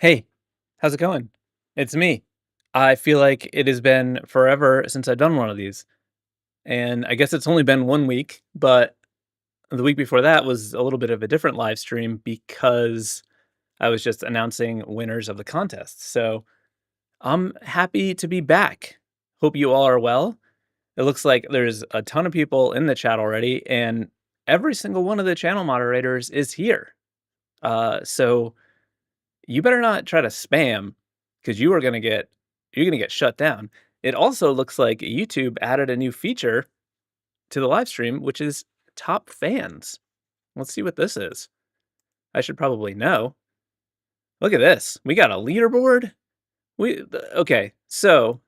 Hey, how's it going? It's me. I feel like it has been forever since I've done one of these. And I guess it's only been 1 week, but the week before that was a little bit of a different live stream because I was just announcing winners of the contest. So I'm happy to be back. Hope you all are well. It looks like there's a ton of people in the chat already, and every single one of the channel moderators is here. So you better not try to spam because you're gonna get shut down. It also looks like YouTube added a new feature to the live stream, which is top fans. Let's see what this is. I should probably know. Look at this. We got a leaderboard. Okay, so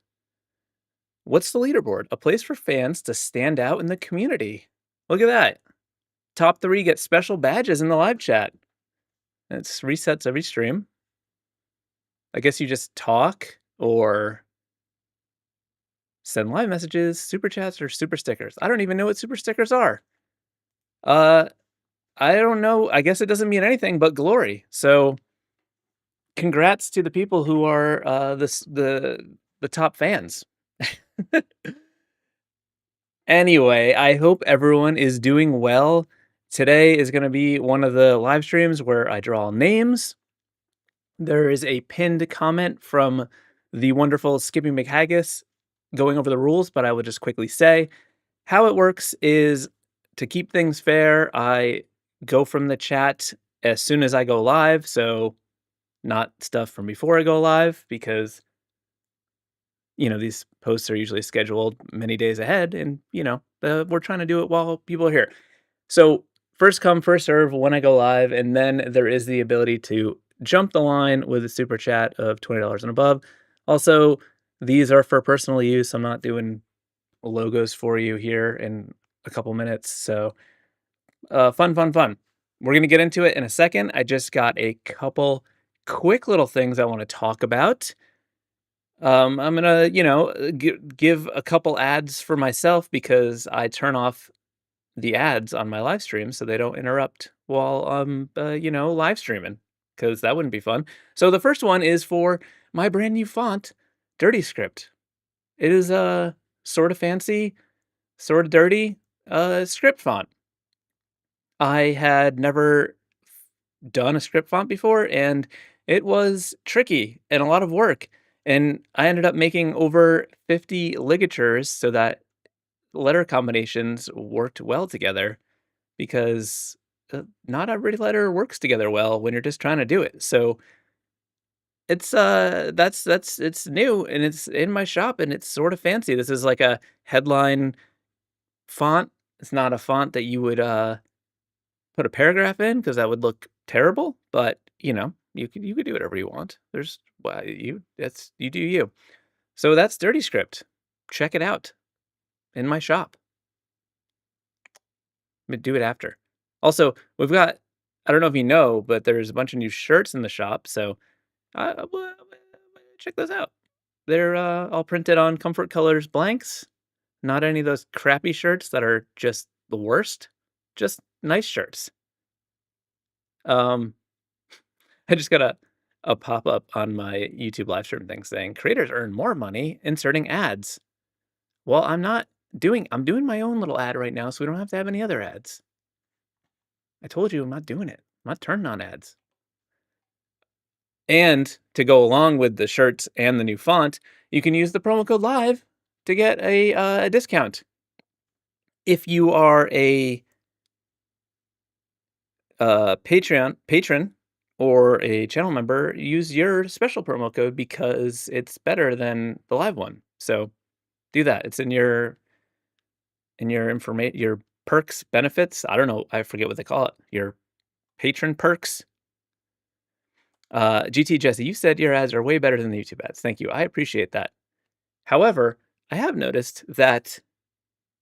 what's the leaderboard? A place for fans to stand out in the community. Look at that. Top 3 get special badges in the live chat. It resets every stream. I guess you just talk or send live messages, super chats, or super stickers. I don't even know what super stickers are. Uh, I don't know. I guess it doesn't mean anything but glory. So, congrats to the people who are the top fans. Anyway, I hope everyone is doing well. Today is going to be one of the live streams where I draw names. There is a pinned comment from the wonderful Skippy McHaggis going over the rules, but I will just quickly say how it works is to keep things fair, I go from the chat as soon as I go live, so not stuff from before I go live because, these posts are usually scheduled many days ahead and, we're trying to do it while people are here. So, first come, first serve when I go live, and then there is the ability to jump the line with a super chat of $20 and above. Also, these are for personal use. I'm not doing logos for you here in a couple minutes. So, fun, fun, fun. We're going to get into it in a second. I just got a couple quick little things I want to talk about. I'm going to, give a couple ads for myself because I turn off the ads on my live stream so they don't interrupt while I'm, live streaming because that wouldn't be fun. So, the first one is for my brand new font, Dirty Script. It is a sort of fancy, sort of dirty script font. I had never done a script font before, and it was tricky and a lot of work. And I ended up making over 50 ligatures so that letter combinations worked well together because not every letter works together well when you're just trying to do it. So it's that's it's new and it's in my shop and it's sort of fancy. This is like a headline font. It's not a font that you would put a paragraph in because that would look terrible, but, you could do whatever you want. There's well, you do you. So that's Dirty Script. Check it out in my shop. But do it after. Also, we've got I don't know if you know, but there's a bunch of new shirts in the shop, so, well, check those out. They're, all printed on Comfort Colors blanks, not any of those crappy shirts that are just the worst, just nice shirts. Um I just got a pop-up on my YouTube live stream thing saying, "Creators earn more money inserting ads." Well, I'm doing my own little ad right now, so we don't have to have any other ads. I told you I'm not doing it. I'm not turning on ads. And to go along with the shirts and the new font, you can use the promo code LIVE to get a discount. If you are a patron or a channel member, use your special promo code because it's better than the live one. So do that. It's in your information, your perks, benefits. I don't know. I forget what they call it. Your patron perks. GT Jesse, you said your ads are way better than the YouTube ads. Thank you. I appreciate that. However, I have noticed that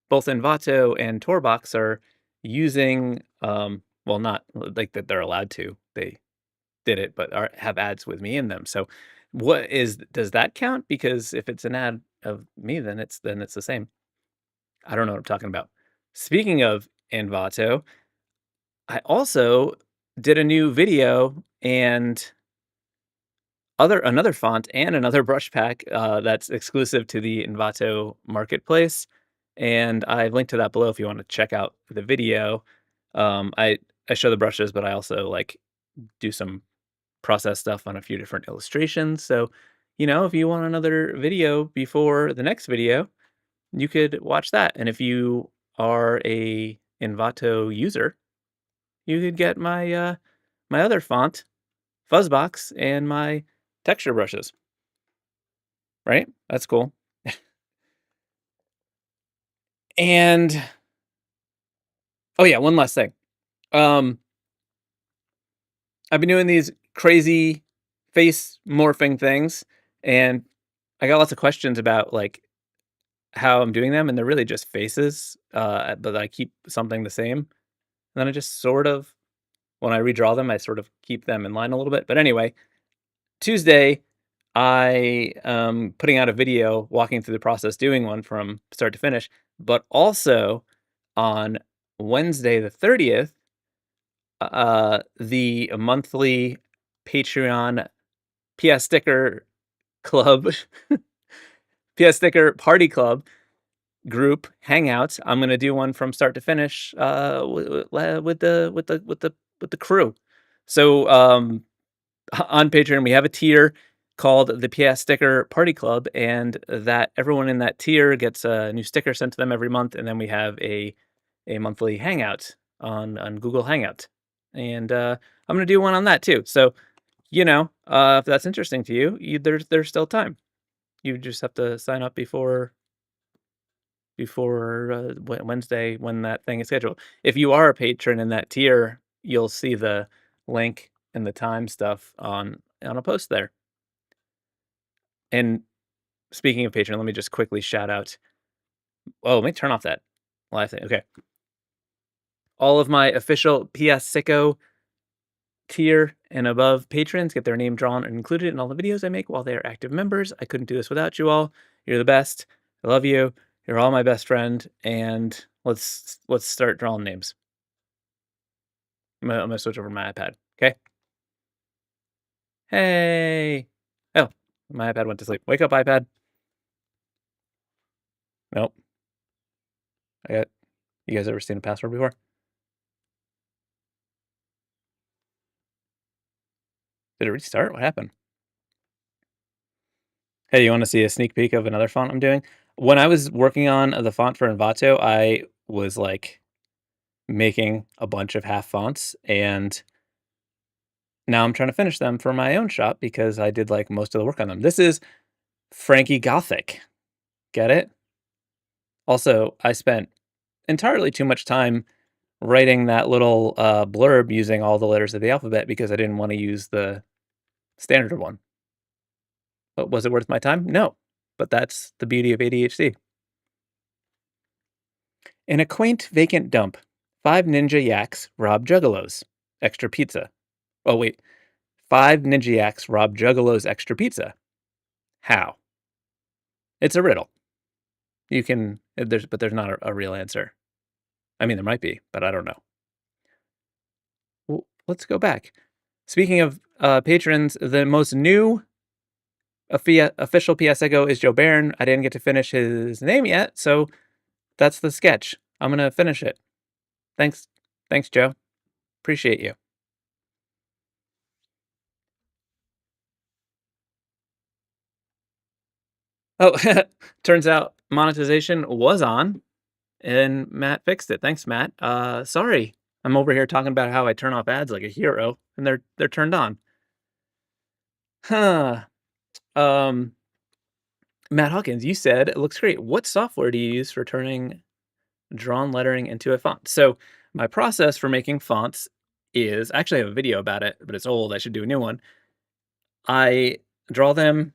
both Envato and Torbox are using, well, not like that they're allowed to. They did it, but have ads with me in them. So, does that count? Because if it's an ad of me, then it's the same. I don't know what I'm talking about. Speaking of Envato, I also did a new video and another font and another brush pack that's exclusive to the Envato marketplace, and I've linked to that below if you want to check out the video. I show the brushes, but I also like do some process stuff on a few different illustrations. So, if you want another video before the next video, you could watch that. And if you are a Envato user, you could get my other font, Fuzzbox, and my texture brushes. Right? That's cool. And oh yeah, one last thing. Um, I've been doing these crazy face morphing things, and I got lots of questions about like how I'm doing them, and they're really just faces, but I keep something the same. And then I just sort of, when I redraw them, I sort of keep them in line a little bit. But anyway, Tuesday, I am putting out a video walking through the process, doing one from start to finish. But also on Wednesday the 30th, the monthly Patreon PS Sticker Club, PS Sticker Party Club group hangout. I'm gonna do one from start to finish with the crew. So on Patreon we have a tier called the PS Sticker Party Club, and that everyone in that tier gets a new sticker sent to them every month, and then we have a monthly hangout on Google Hangout, and I'm gonna do one on that too. So if that's interesting to you, there's still time. You just have to sign up before Wednesday when that thing is scheduled. If you are a patron in that tier, you'll see the link and the time stuff on a post there. And speaking of patron, let me just quickly shout out. Oh, let me turn off that live thing. Okay, all of my official Piascik tier and above patrons get their name drawn and included in all the videos I make while they are active members. I couldn't do this without you all. You're the best. I love you. You're all my best friend. And let's start drawing names. I'm gonna switch over to my iPad. Okay. Hey. Oh, my iPad went to sleep. Wake up, iPad. Nope. You guys ever seen a password before? Did it restart? What happened? Hey, you want to see a sneak peek of another font I'm doing? When I was working on the font for Envato, I was like making a bunch of half fonts, and now I'm trying to finish them for my own shop because I did like most of the work on them. This is Frankie Gothic. Get it? Also, I spent entirely too much time writing that little blurb using all the letters of the alphabet because I didn't want to use the standard one. But was it worth my time? No. But that's the beauty of ADHD. In a quaint vacant dump, 5 ninja yaks rob juggalos. Extra pizza. Oh, wait. 5 ninja yaks rob juggalos extra pizza. How? It's a riddle. There's not a real answer. I mean, there might be, but I don't know. Well, let's go back. Speaking of patrons, the most new official Piascik is Joe Barron. I didn't get to finish his name yet, so that's the sketch. I'm gonna finish it. Thanks, Joe. Appreciate you. Oh, turns out monetization was on, and Matt fixed it. Thanks, Matt. Sorry, I'm over here talking about how I turn off ads like a hero, and they're turned on. Huh. Um, Matt Hawkins, you said it looks great. What software do you use for turning drawn lettering into a font? So my process for making fonts is actually I have a video about it, but it's old. I should do a new one. I draw them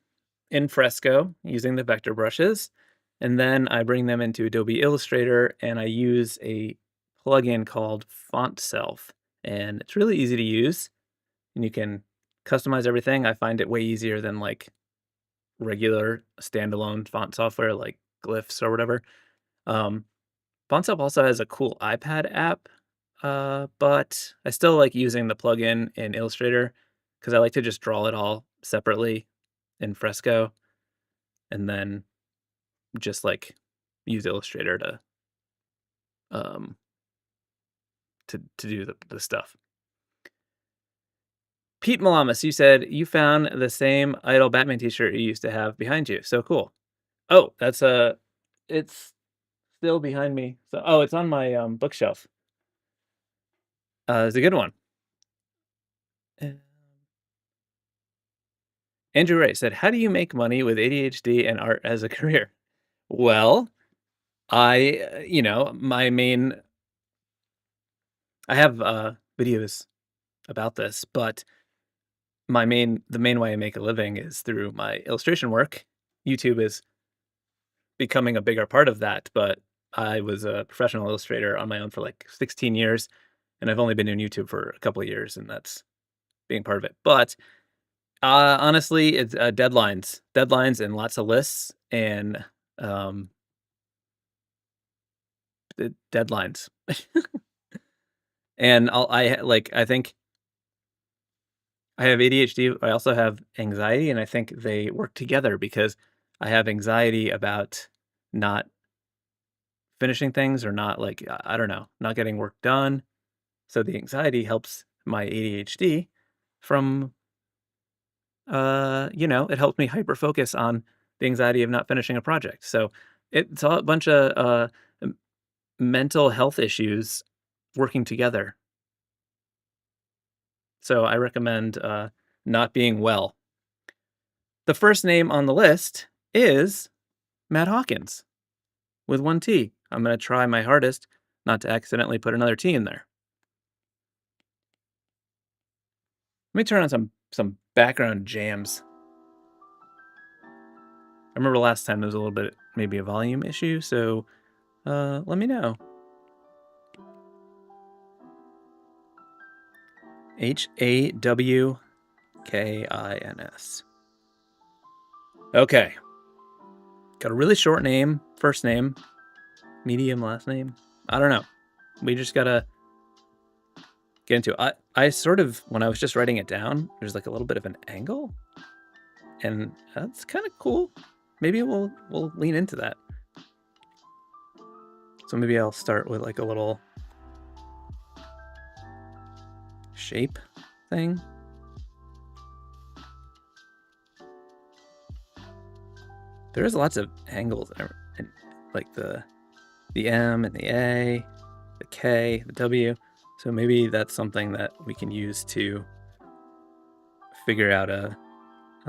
in Fresco using the vector brushes, and then I bring them into Adobe Illustrator and I use a plugin called Font Self, and it's really easy to use, and you can customize everything. I find it way easier than like regular standalone font software like Glyphs or whatever. Um, FontSelf also has a cool iPad app, but I still like using the plugin in Illustrator because I like to just draw it all separately in Fresco, and then just like use Illustrator um to do the stuff. Pete Malamas, you said you found the same Idol Batman t-shirt you used to have behind you. So cool. Oh, that's it's still behind me. So oh, it's on my bookshelf. It's a good one. Uh, Andrew Wright said, "How do you make money with ADHD and art as a career?" Well, my main I have videos about this, but the main way I make a living is through my illustration work. YouTube is becoming a bigger part of that, but I was a professional illustrator on my own for like 16 years, and I've only been doing YouTube for a couple of years, and that's being part of it. But honestly, it's deadlines, and lots of lists, and um, deadlines. And I think I have ADHD. I also have anxiety, and I think they work together because I have anxiety about not finishing things or not like I don't know, not getting work done. So the anxiety helps my ADHD from it helps me hyper focus on the anxiety of not finishing a project. So it's a bunch of mental health issues working together. So I recommend not being well. The first name on the list is Matt Hawkins with one T. I'm going to try my hardest not to accidentally put another T in there. Let me turn on some background jams. I remember last time there was a little bit, maybe a volume issue, so let me know. HAWKINS. Okay. Got a really short name, first name, medium last name. I don't know. We just gotta get into it. I sort of, when I was just writing it down, there's like a little bit of an angle, and that's kind of cool. Maybe we'll lean into that. So maybe I'll start with like a little shape thing. There's lots of angles, and like the M and the A, the K, the W. So maybe that's something that we can use to figure out a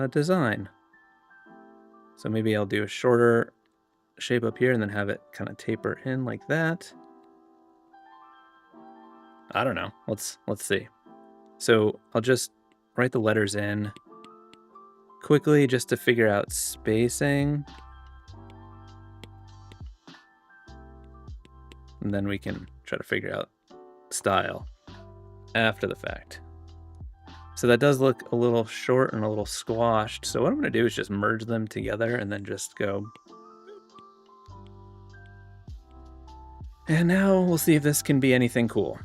design. So maybe I'll do a shorter shape up here and then have it kind of taper in like that. I don't know. Let's see. So I'll just write the letters in quickly just to figure out spacing. And then we can try to figure out style after the fact. So that does look a little short and a little squashed. So what I'm going to do is just merge them together and then just go. And now we'll see if this can be anything cool.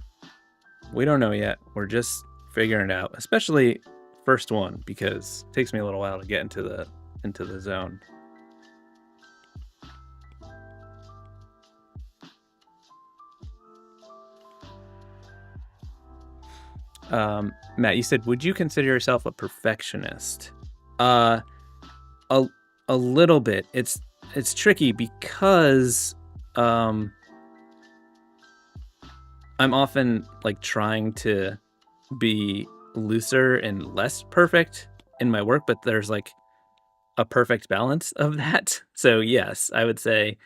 We don't know yet. We're just figuring it out, especially first one, because it takes me a little while to get into the zone. Matt, you said, would you consider yourself a perfectionist? A little bit. It's tricky because I'm often like trying to be looser and less perfect in my work, but there's like a perfect balance of that. So yes, I would say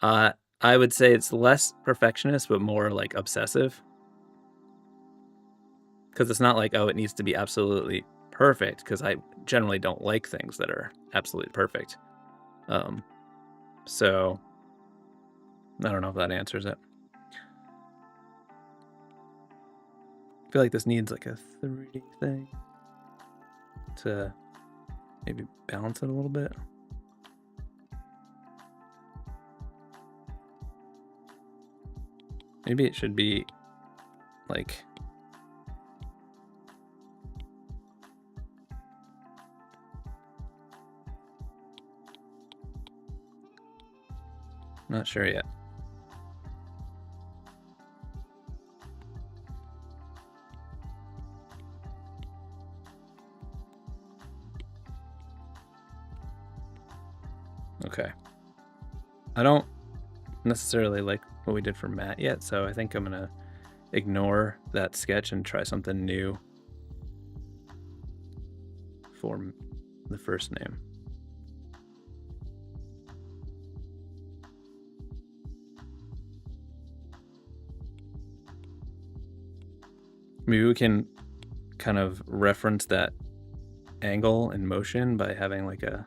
it's less perfectionist, but more like obsessive. Because it's not like, oh, it needs to be absolutely perfect, because I generally don't like things that are absolutely perfect. So I don't know if that answers it. I feel like this needs like a 3D thing to maybe balance it a little bit. Maybe it should be like Not sure yet. Okay. I don't necessarily like what we did for Matt yet, so I think I'm gonna ignore that sketch and try something new for the first name. Maybe we can kind of reference that angle and motion by having like a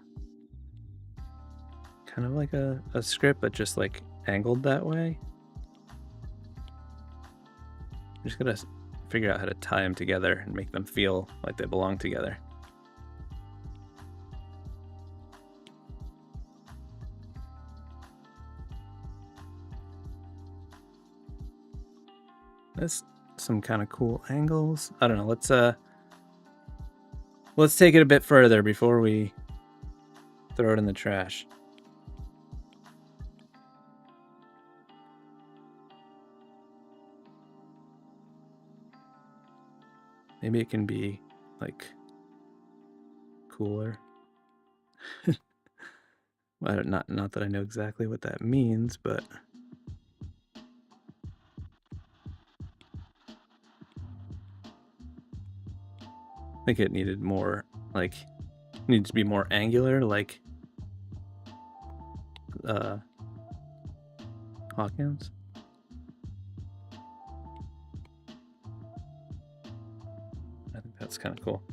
kind of like a script, but just like angled that way. I'm just gonna figure out how to tie them together and make them feel like they belong together. That's some kind of cool angles. I don't know. Let's take it a bit further before we throw it in the trash. Maybe it can be like cooler. Well, not that I know exactly what that means, but I think it needed more, like, needs to be more angular, like Hawkins. I think that's kind of cool.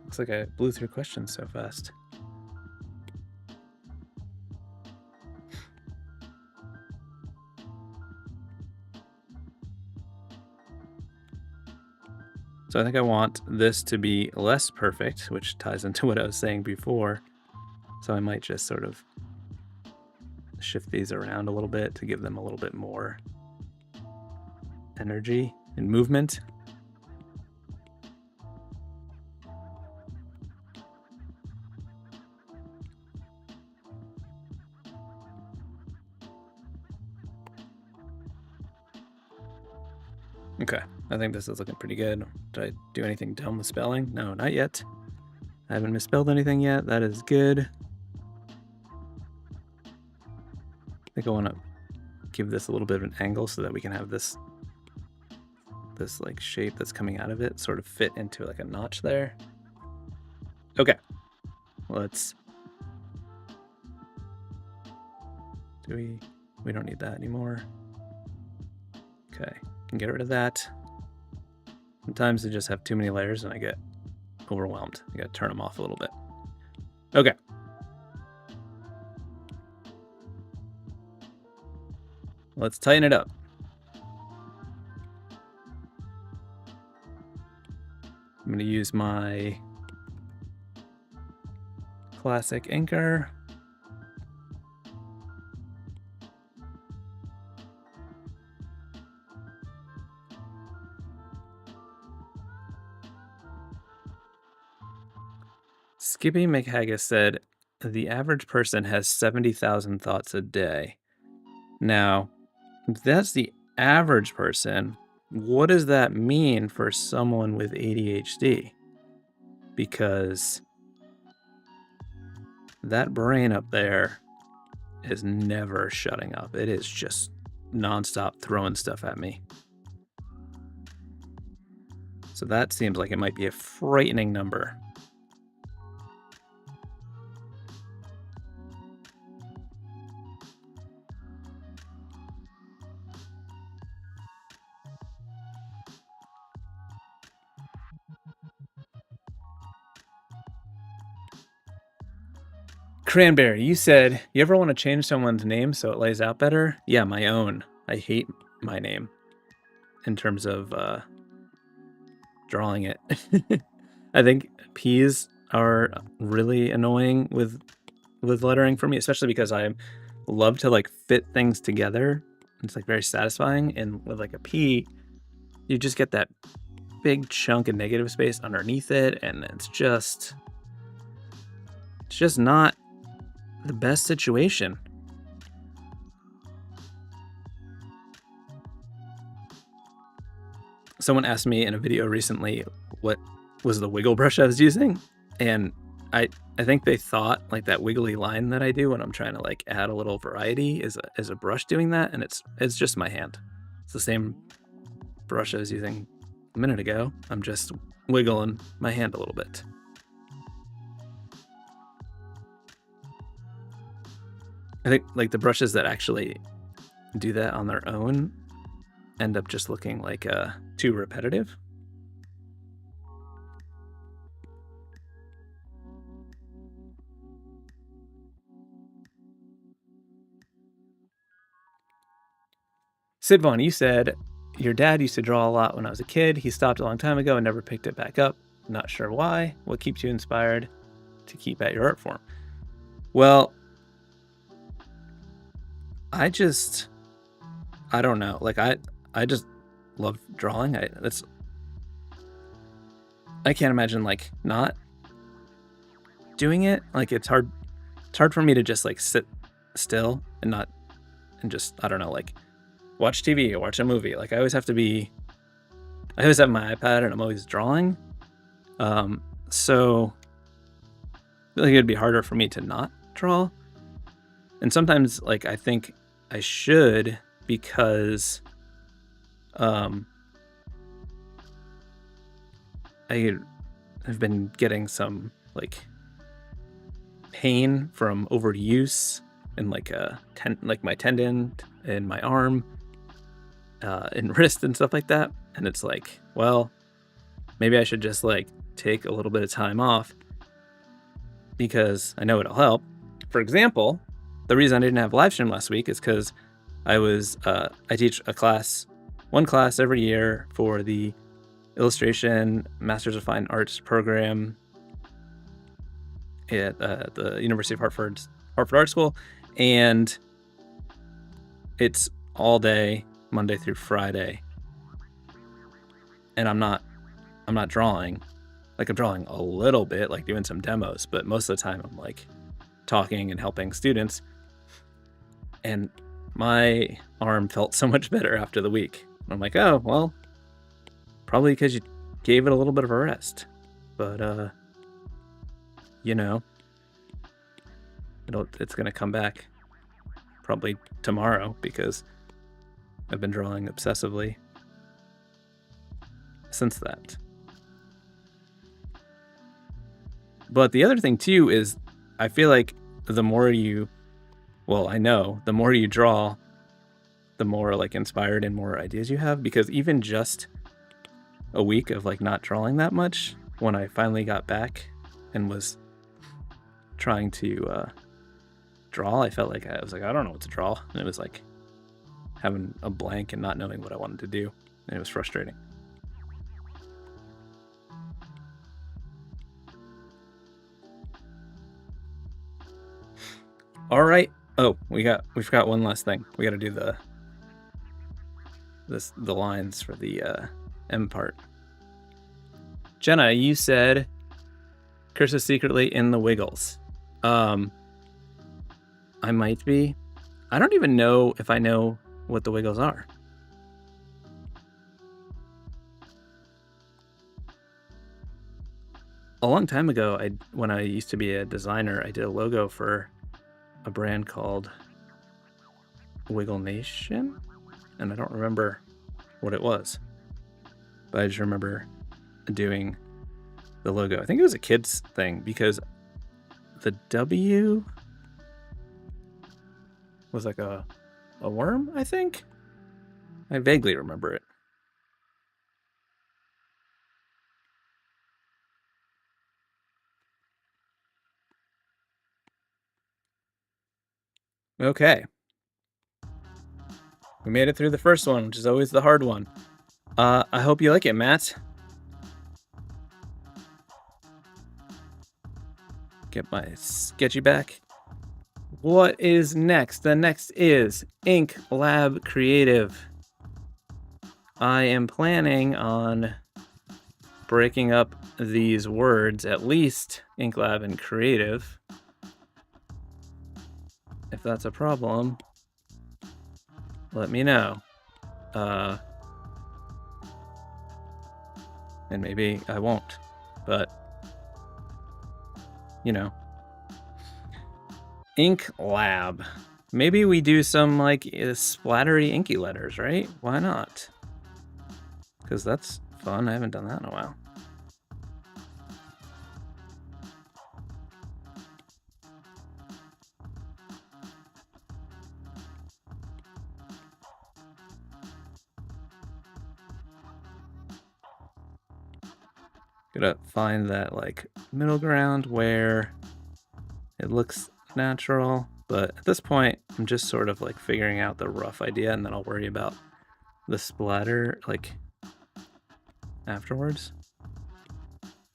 Looks like I blew through questions so fast. So I think I want this to be less perfect, which ties into what I was saying before. So I might just sort of shift these around a little bit to give them a little bit more energy and movement. Okay, I think this is looking pretty good. Did I do anything dumb with spelling? No, not yet. I haven't misspelled anything yet. That is good. I think I want to give this a little bit of an angle so that we can have this like shape that's coming out of it sort of fit into like a notch there. Okay, let's. We don't need that anymore. Okay, can get rid of that. Sometimes I just have too many layers and I get overwhelmed. I gotta turn them off a little bit. Okay. Let's tighten it up. I'm gonna use my classic inker. Skippy McHaggis said, the average person has 70,000 thoughts a day. Now, if that's the average person, what does that mean for someone with ADHD? Because that brain up there is never shutting up. It is just nonstop throwing stuff at me. So that seems like it might be a frightening number. Cranberry, you said, you ever want to change someone's name so it lays out better? Yeah, my own. I hate my name in terms of drawing it. I think P's are really annoying with lettering for me, especially because I love to like fit things together. It's like very satisfying, and with like a P, you just get that big chunk of negative space underneath it, and it's just not the best situation. Someone asked me in a video recently what was the wiggle brush I was using, and I think they thought like that wiggly line that I do when I'm trying to like add a little variety is a brush doing that, and it's just my hand. It's the same brush I was using a minute ago. I'm just wiggling my hand a little bit. I think like the brushes that actually do that on their own end up just looking like too repetitive. Sid Vaughn, you said your dad used to draw a lot when I was a kid. He stopped a long time ago and never picked it back up. Not sure why. What keeps you inspired to keep at your art form? Well, I don't know. Like I just love drawing. I can't imagine like not doing it. Like it's hard for me to just like sit still and just, I don't know, like watch TV or watch a movie. Like I always have my iPad and I'm always drawing. So I feel like it'd be harder for me to not draw. And sometimes like I think I should, because I have been getting some like pain from overuse in like my tendon in my arm and wrist and stuff like that. And it's like, well, maybe I should just like take a little bit of time off, because I know it'll help. For example, the reason I didn't have live stream last week is because I teach one class every year for the Illustration Masters of Fine Arts program at the University of Hartford Art School, and it's all day, Monday through Friday, and I'm not drawing. Like I'm drawing a little bit, like doing some demos, but most of the time I'm like talking and helping students, and my arm felt so much better after the week. I'm like, oh, well, probably because you gave it a little bit of a rest. But, you know, it's going to come back probably tomorrow, because I've been drawing obsessively since that. But the other thing, too, is I feel like the more you draw, the more like inspired and more ideas you have, because even just a week of like not drawing that much, when I finally got back and was trying to draw, I felt like I was like, I don't know what to draw. And it was like having a blank and not knowing what I wanted to do. And it was frustrating. All right. Oh, we forgot one last thing. We got to do the lines for the M part. Jenna, you said Chris is secretly in the Wiggles. I might be. I don't even know if I know what the Wiggles are. A long time ago, when I used to be a designer, I did a logo for a brand called Wiggle Nation, and I don't remember what it was, but I just remember doing the logo. I think it was a kids thing, because the W was like a worm, I think. I vaguely remember it. Okay. We made it through the first one, which is always the hard one. I hope you like it, Matt. Get my sketchy back. What is next? The next is Ink Lab Creative. I am planning on breaking up these words, at least InkLab and Creative. If that's a problem, let me know. And maybe I won't, but you know. Ink Lab. Maybe we do some like splattery inky letters, right? Why not? Because that's fun. I haven't done that in a while. Gotta find that like middle ground where it looks natural, but at this point I'm just sort of like figuring out the rough idea, and then I'll worry about the splatter like afterwards.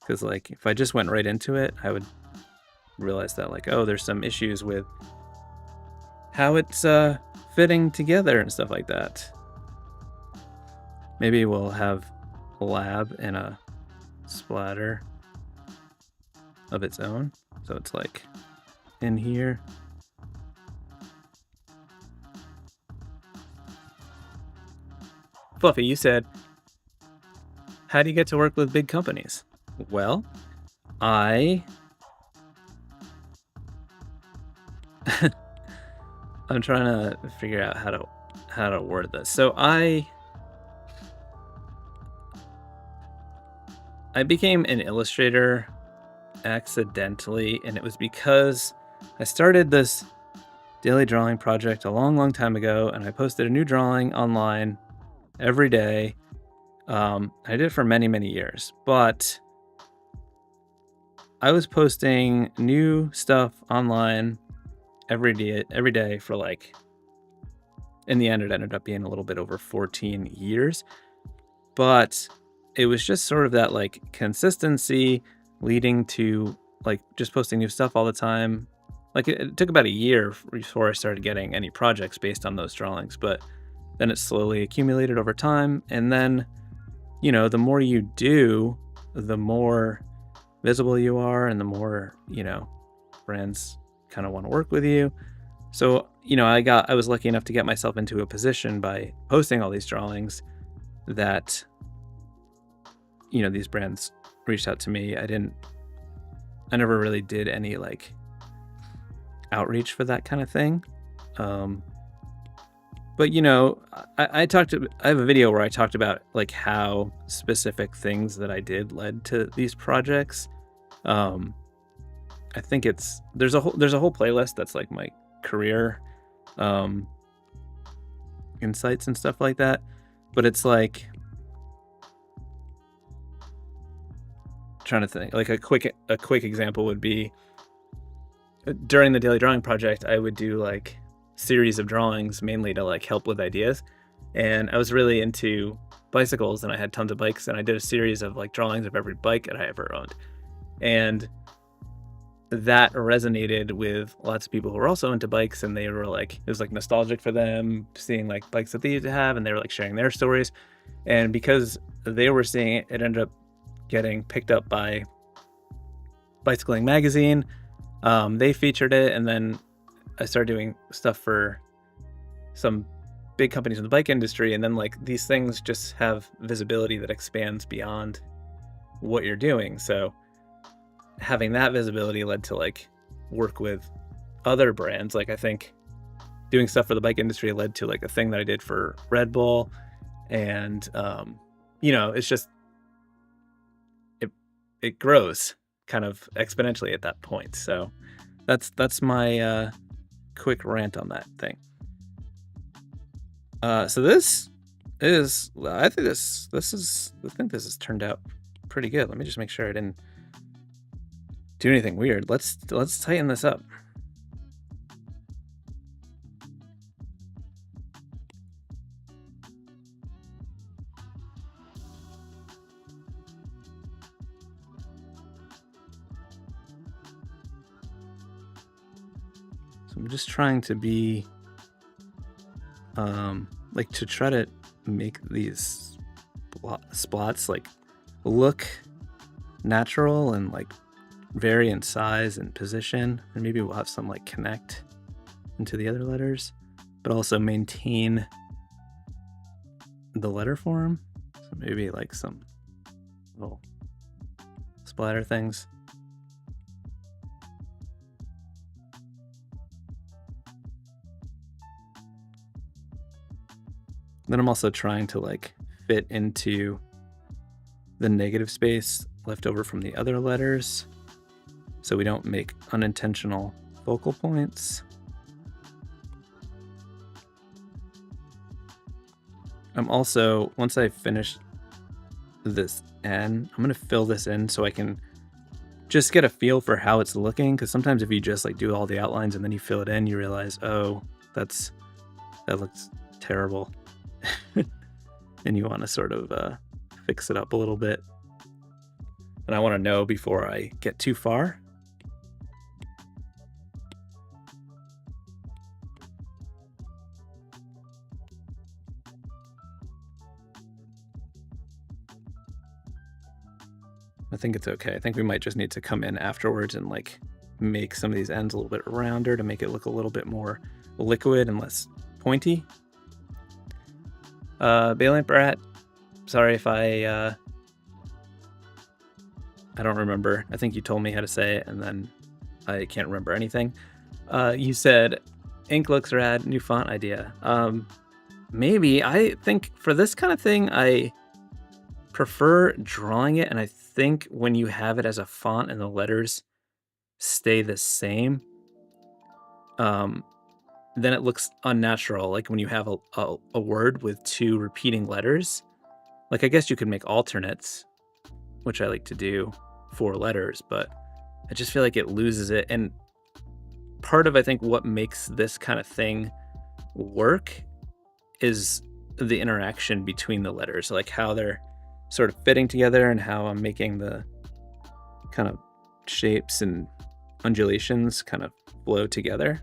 Because like if I just went right into it, I would realize that like, oh, there's some issues with how it's fitting together and stuff like that. Maybe we'll have a lab and a splatter of its own, so it's like in here. Fluffy, you said, how do you get to work with big companies? Well, I'm trying to figure out how to word this. So I became an illustrator accidentally, and it was because I started this daily drawing project a long time ago, and I posted a new drawing online every day. I did it for many years, but I was posting new stuff online every day for like, in the end it ended up being a little bit over 14 years, but it was just sort of that like consistency leading to like just posting new stuff all the time. Like it took about a year before I started getting any projects based on those drawings, but then it slowly accumulated over time. And then, you know, the more you do, the more visible you are, and the more, you know, brands kind of want to work with you. So, you know, I was lucky enough to get myself into a position by posting all these drawings that, you know, these brands reached out to me. I never really did any like outreach for that kind of thing. But you know, I have a video where I talked about like how specific things that I did led to these projects. I think there's a whole playlist that's like my career insights and stuff like that. But it's like, trying to think, like a quick example would be during the daily drawing project, I would do like series of drawings mainly to like help with ideas. And I was really into bicycles, and I had tons of bikes, and I did a series of like drawings of every bike that I ever owned. And that resonated with lots of people who were also into bikes, and they were like, it was like nostalgic for them seeing like bikes that they used to have, and they were like sharing their stories. And because they were seeing it, it ended up getting picked up by Bicycling Magazine. They featured it, and then I started doing stuff for some big companies in the bike industry. And then like these things just have visibility that expands beyond what you're doing. So having that visibility led to like work with other brands. Like I think doing stuff for the bike industry led to like a thing that I did for Red Bull. And, you know, it's just, it grows kind of exponentially at that point. So that's my quick rant on that thing. So this is, I think this has turned out pretty good. Let me just make sure I didn't do anything weird. Let's tighten this up. So I'm just trying to be like to try to make these splots like look natural and like vary in size and position, and maybe we'll have some like connect into the other letters, but also maintain the letter form. So maybe like some little splatter things. Then I'm also trying to like fit into the negative space left over from the other letters so we don't make unintentional focal points. I'm also, once I finish this N, I'm gonna fill this in so I can just get a feel for how it's looking, because sometimes if you just like do all the outlines and then you fill it in, you realize, oh, that looks terrible. And you want to sort of fix it up a little bit. And I want to know before I get too far. I think it's okay. I think we might just need to come in afterwards and like make some of these ends a little bit rounder to make it look a little bit more liquid and less pointy. Baylamp Rat, sorry if I don't remember. I think you told me how to say it and then I can't remember anything. You said ink looks rad, new font idea. Maybe. I think for this kind of thing, I prefer drawing it, and I think when you have it as a font and the letters stay the same, then it looks unnatural. Like when you have a word with two repeating letters, like I guess you could make alternates, which I like to do for letters, but I just feel like it loses it. And part of, I think, what makes this kind of thing work is the interaction between the letters, like how they're sort of fitting together and how I'm making the kind of shapes and undulations kind of flow together,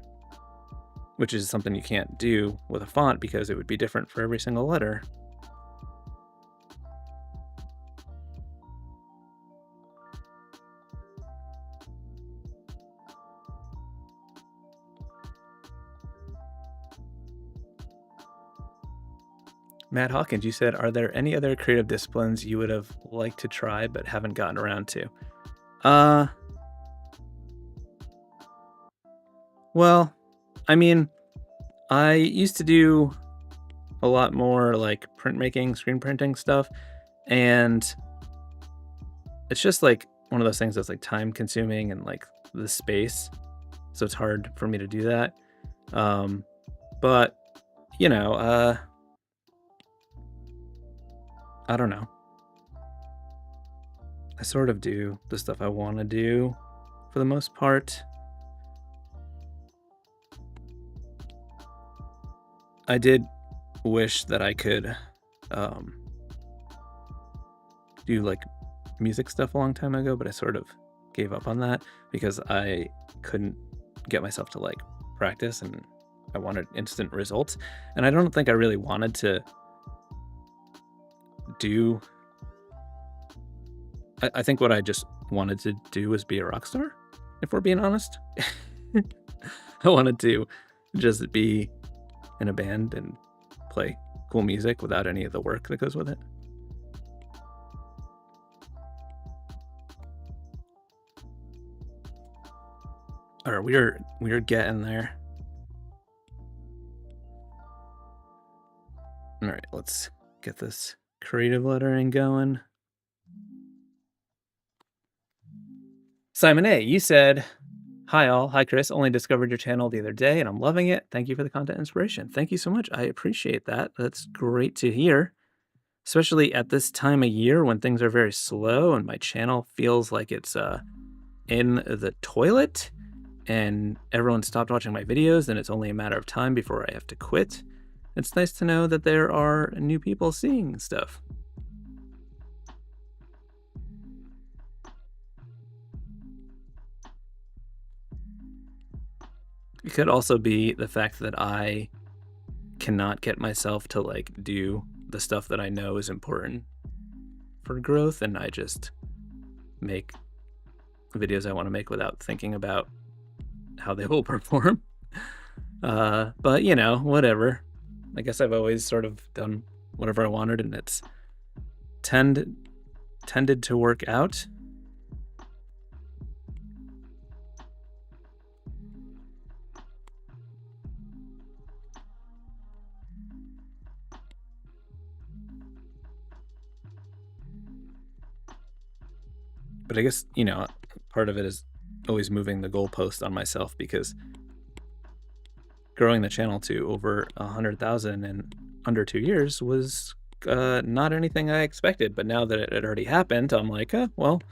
which is something you can't do with a font because it would be different for every single letter. Matt Hawkins, you said, are there any other creative disciplines you would have liked to try but haven't gotten around to? Well, I mean, I used to do a lot more like printmaking, screen printing stuff, and it's just like one of those things that's like time consuming and like the space, so it's hard for me to do that. But you know, I don't know. I sort of do the stuff I want to do for the most part. I did wish that I could do like music stuff a long time ago, but I sort of gave up on that because I couldn't get myself to like practice and I wanted instant results. And I don't think I really wanted to do. I think what I just wanted to do was be a rock star, if we're being honest. I wanted to just be in a band and play cool music without any of the work that goes with it. All right, we're getting there. All right, let's get this creative lettering going. Simon A, you said, hi all, hi Chris, only discovered your channel the other day and I'm loving it. Thank you for the content inspiration. Thank you so much. I appreciate that. That's great to hear, especially at this time of year when things are very slow and my channel feels like it's in the toilet and everyone stopped watching my videos and it's only a matter of time before I have to quit. It's nice to know that there are new people seeing stuff. It could also be the fact that I cannot get myself to like do the stuff that I know is important for growth, and I just make videos I want to make without thinking about how they will perform. But you know, whatever. I guess I've always sort of done whatever I wanted, and it's tended to work out. But I guess, you know, part of it is always moving the goalpost on myself, because growing the channel to over 100,000 in under 2 years was not anything I expected. But now that it had already happened, I'm like, well,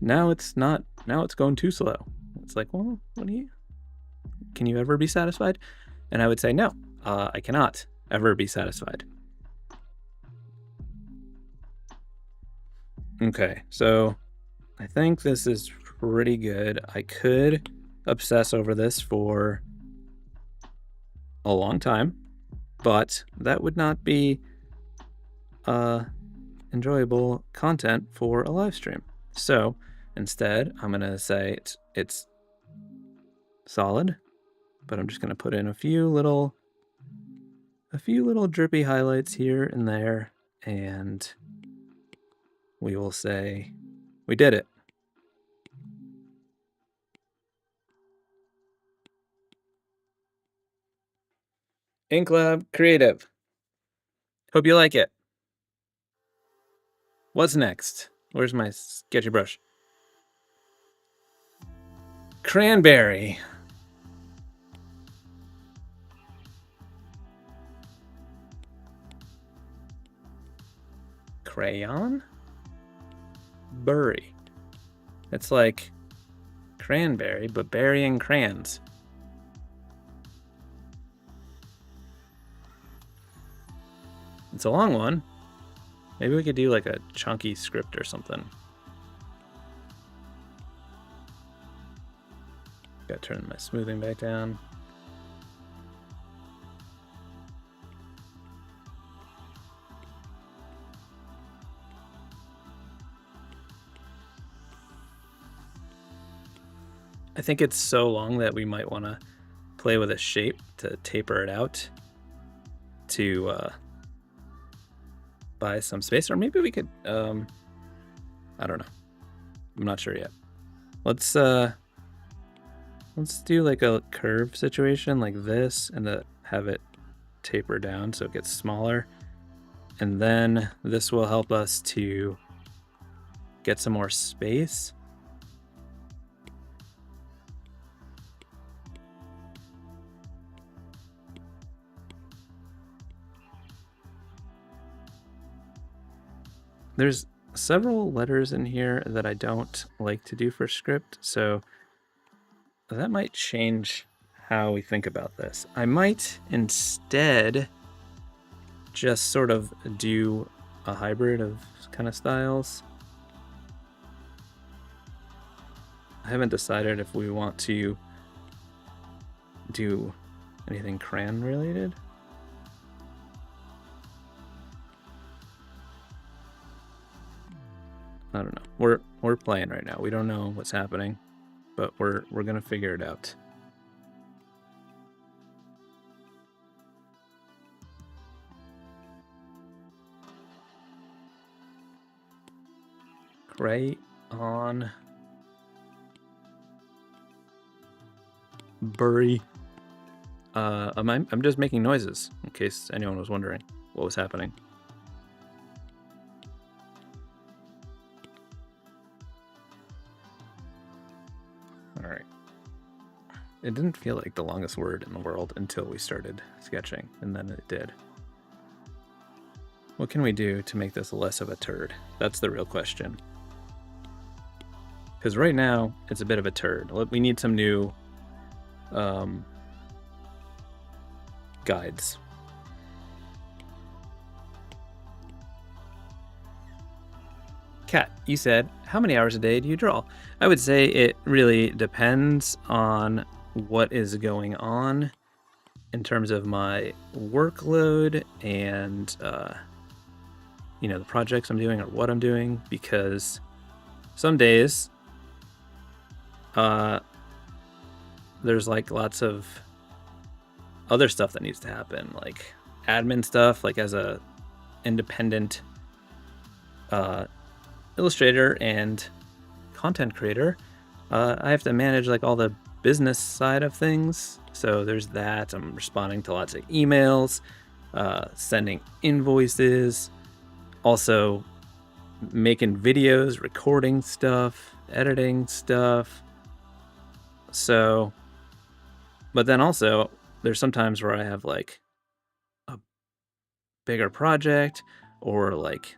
now it's going too slow. It's like, well, can you ever be satisfied? And I would say, no, I cannot ever be satisfied. Okay, so I think this is pretty good. I could obsess over this for a long time, but that would not be enjoyable content for a live stream. So instead, I'm gonna say it's solid, but I'm just gonna put in a few little drippy highlights here and there, and we will say we did it. Inklab Creative. Hope you like it. What's next? Where's my sketchy brush? Cranberry. Crayon? Burry. It's like cranberry, but burying crayons. It's a long one. Maybe we could do like a chunky script or something. Gotta turn my smoothing back down. I think it's so long that we might want to play with a shape to taper it out to buy some space. Or maybe we could, I don't know. I'm not sure yet. Let's do like a curve situation like this, and have it taper down so it gets smaller. And then this will help us to get some more space. There's several letters in here that I don't like to do for script, so that might change how we think about this. I might instead just sort of do a hybrid of kind of styles. I haven't decided if we want to do anything crayon related. I don't know. We're playing right now. We don't know what's happening, but we're gonna figure it out. Crayon Burry. I'm just making noises in case anyone was wondering what was happening. Alright. It didn't feel like the longest word in the world until we started sketching, and then it did. What can we do to make this less of a turd? That's the real question. Because right now, it's a bit of a turd. We need some new guides. Kat, you said, how many hours a day do you draw? I would say it really depends on what is going on in terms of my workload and you know, the projects I'm doing or what I'm doing, because some days there's like lots of other stuff that needs to happen, like admin stuff, like as a independent illustrator and content creator. I have to manage like all the business side of things. So there's that. I'm responding to lots of emails, sending invoices, also making videos, recording stuff, editing stuff. So, but then also there's some times where I have like a bigger project, or like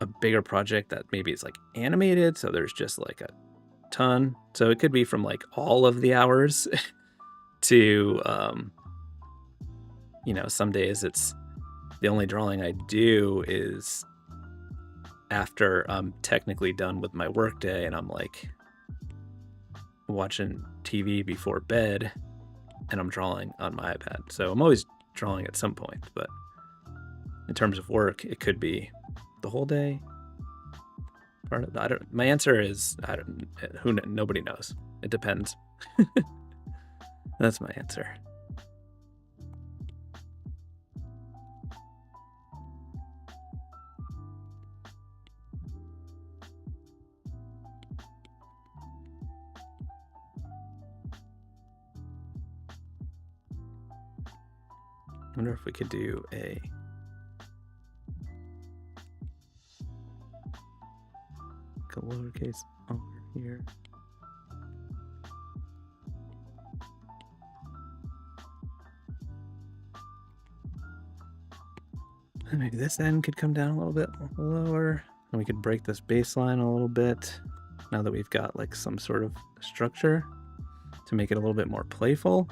a bigger project that maybe is like animated. So there's just like a ton. So it could be from like all of the hours to, you know, some days it's the only drawing I do is after I'm technically done with my workday and I'm like watching TV before bed and I'm drawing on my iPad. So I'm always drawing at some point, but in terms of work, it could be the whole day. My answer is nobody knows. It depends. That's my answer. I wonder if we could do a lowercase over here. And maybe this end could come down a little bit lower, and we could break this baseline a little bit now that we've got like some sort of structure to make it a little bit more playful.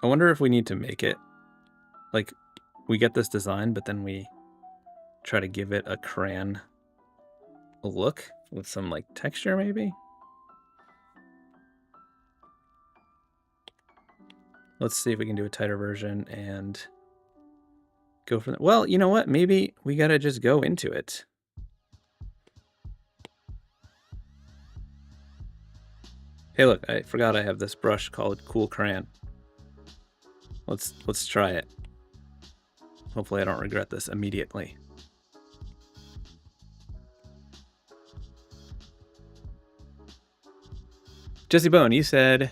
I wonder if we need to make it like we get this design, but then we try to give it a crayon look with some like texture maybe. Let's see if we can do a tighter version and go from there. Well, you know what? Maybe we gotta just go into it. Hey, look, I forgot I have this brush called Cool Crayon. Let's try it. Hopefully I don't regret this immediately. Jesse Bone, you said,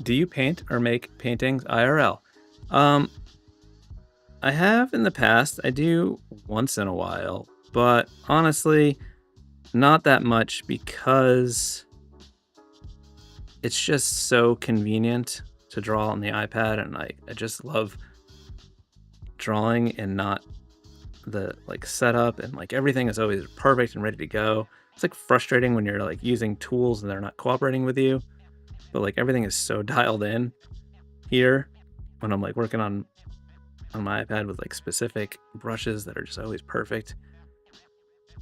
do you paint or make paintings IRL? I have in the past. I do once in a while, but honestly, not that much because it's just so convenient to draw on the iPad, and I just love drawing and not the like setup, and like everything is always perfect and ready to go. It's like frustrating when you're like using tools and they're not cooperating with you, but like everything is so dialed in here when I'm like working on my iPad with like specific brushes that are just always perfect,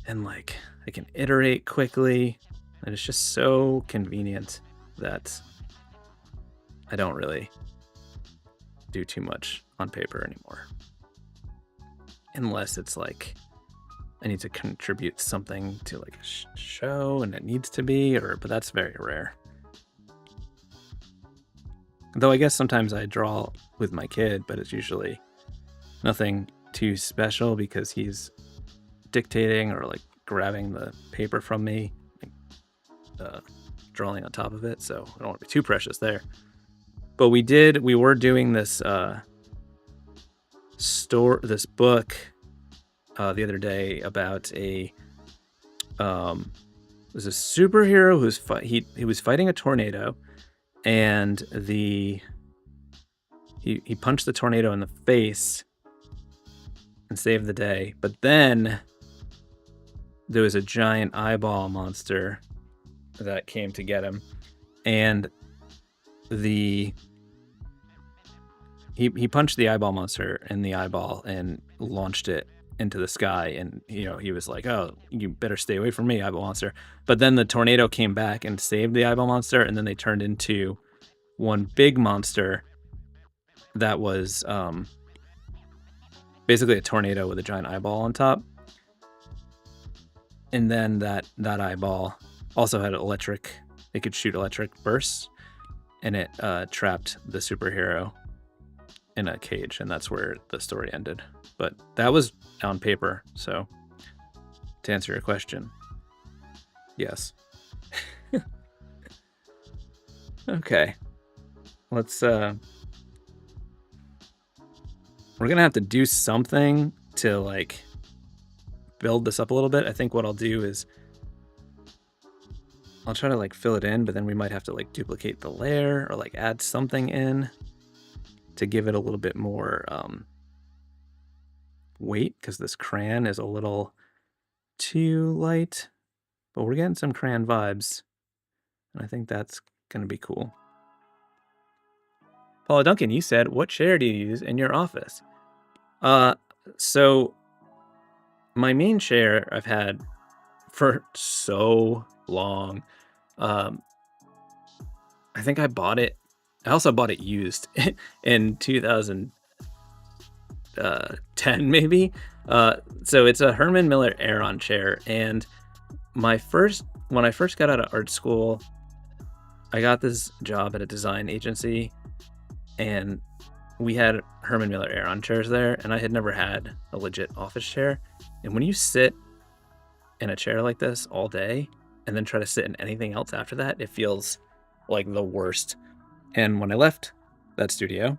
and like I can iterate quickly, and it's just so convenient that I don't really do too much on paper anymore, unless it's like I need to contribute something to like a show and it needs to be, but that's very rare. Though I guess sometimes I draw with my kid, but it's usually nothing too special because he's dictating or like grabbing the paper from me, like, drawing on top of it. So I don't want to be too precious there. But we were doing this this book the other day about a was a superhero who's he was fighting a tornado, and he punched the tornado in the face and saved the day. But then there was a giant eyeball monster that came to get him, and he punched the eyeball monster in the eyeball and launched it into the sky, and he was like, "Oh, you better stay away from me, eyeball monster." But then the tornado came back and saved the eyeball monster, and then they turned into one big monster that was basically a tornado with a giant eyeball on top. And then that eyeball also had electric. It could shoot electric bursts, and it trapped the superhero in a cage, and that's where the story ended. But that was on paper, so to answer your question, yes. Okay. Let's we're gonna have to do something to like build this up a little bit. I think what I'll do is I'll try to like fill it in, but then we might have to like duplicate the layer or like add something in to give it a little bit more weight, because this crayon is a little too light, but we're getting some crayon vibes, and I think that's gonna be cool. Paula Duncan, you said, what chair do you use in your office? So my main chair I've had for so long. I think I bought it. I also bought it used in 2010, maybe. So it's a Herman Miller Aeron chair, and when I first got out of art school, I got this job at a design agency, and we had Herman Miller Aeron chairs there, and I had never had a legit office chair. And when you sit in a chair like this all day and then try to sit in anything else after that, it feels like the worst. And when I left that studio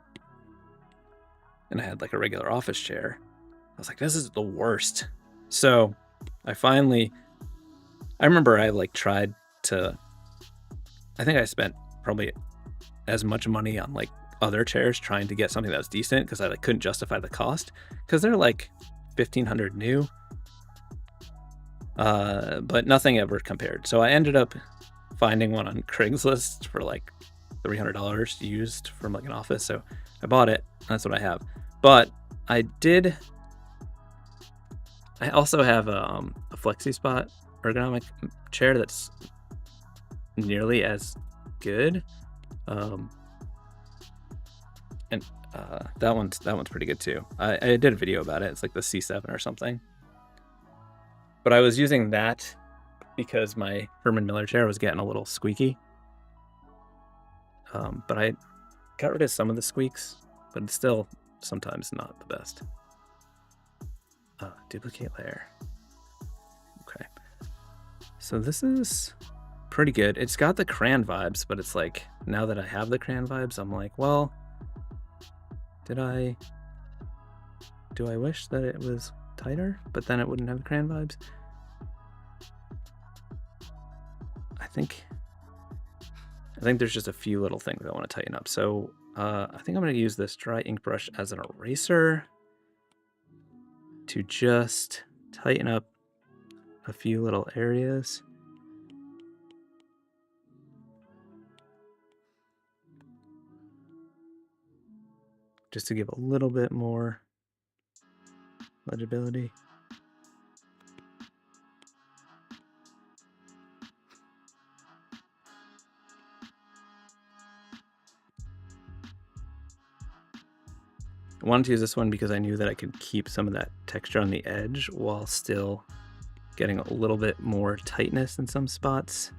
and I had like a regular office chair, I was like, this is the worst. So I remember I like tried to, I think I spent probably as much money on like other chairs trying to get something that was decent, because I like couldn't justify the cost, because they're like $1,500 new, but nothing ever compared. So I ended up finding one on Craigslist for like $300 used from like an office. So I bought it. That's what I have. But I also have a Flexi Spot ergonomic chair that's nearly as good. And that one's pretty good too. I did a video about it. It's like the C7 or something. But I was using that because my Herman Miller chair was getting a little squeaky. But I got rid of some of the squeaks, but it's still sometimes not the best. Duplicate layer. Okay. So this is pretty good. It's got the crayon vibes, but it's like, now that I have the crayon vibes, I'm like, well, do I wish that it was tighter, but then it wouldn't have the crayon vibes? I think there's just a few little things I want to tighten up. So I think I'm going to use this dry ink brush as an eraser to just tighten up a few little areas. Just to give a little bit more legibility. I wanted to use this one because I knew that I could keep some of that texture on the edge while still getting a little bit more tightness in some spots.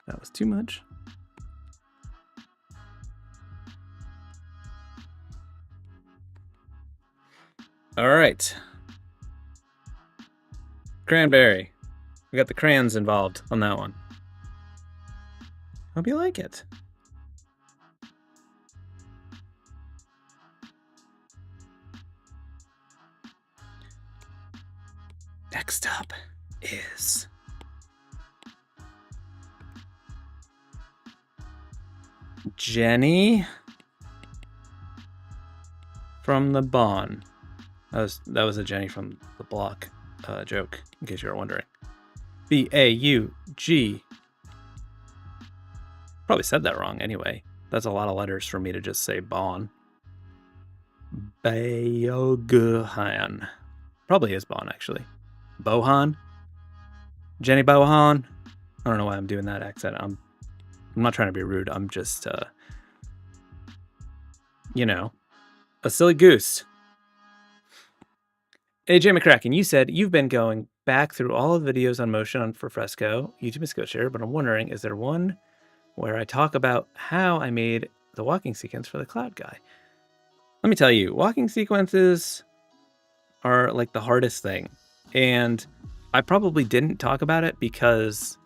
That was too much. All right. Cranberry. We got the crayons involved on that one. Hope you like it. Next up is Jenny from the Bon. That was a Jenny from the Block joke, in case you were wondering. B-A-U-G. Probably said that wrong anyway. That's a lot of letters for me to just say Bon. Bayoguhan. Probably is Bon, actually. Bohan? Jenny Bohan? I don't know why I'm doing that accent. I'm not trying to be rude. I'm just, you know, a silly goose. AJ McCracken, you said you've been going back through all the videos on motion for Fresco. YouTube is Skillshare, but I'm wondering, is there one where I talk about how I made the walking sequence for the cloud guy? Let me tell you, walking sequences are like the hardest thing. And I probably didn't talk about it because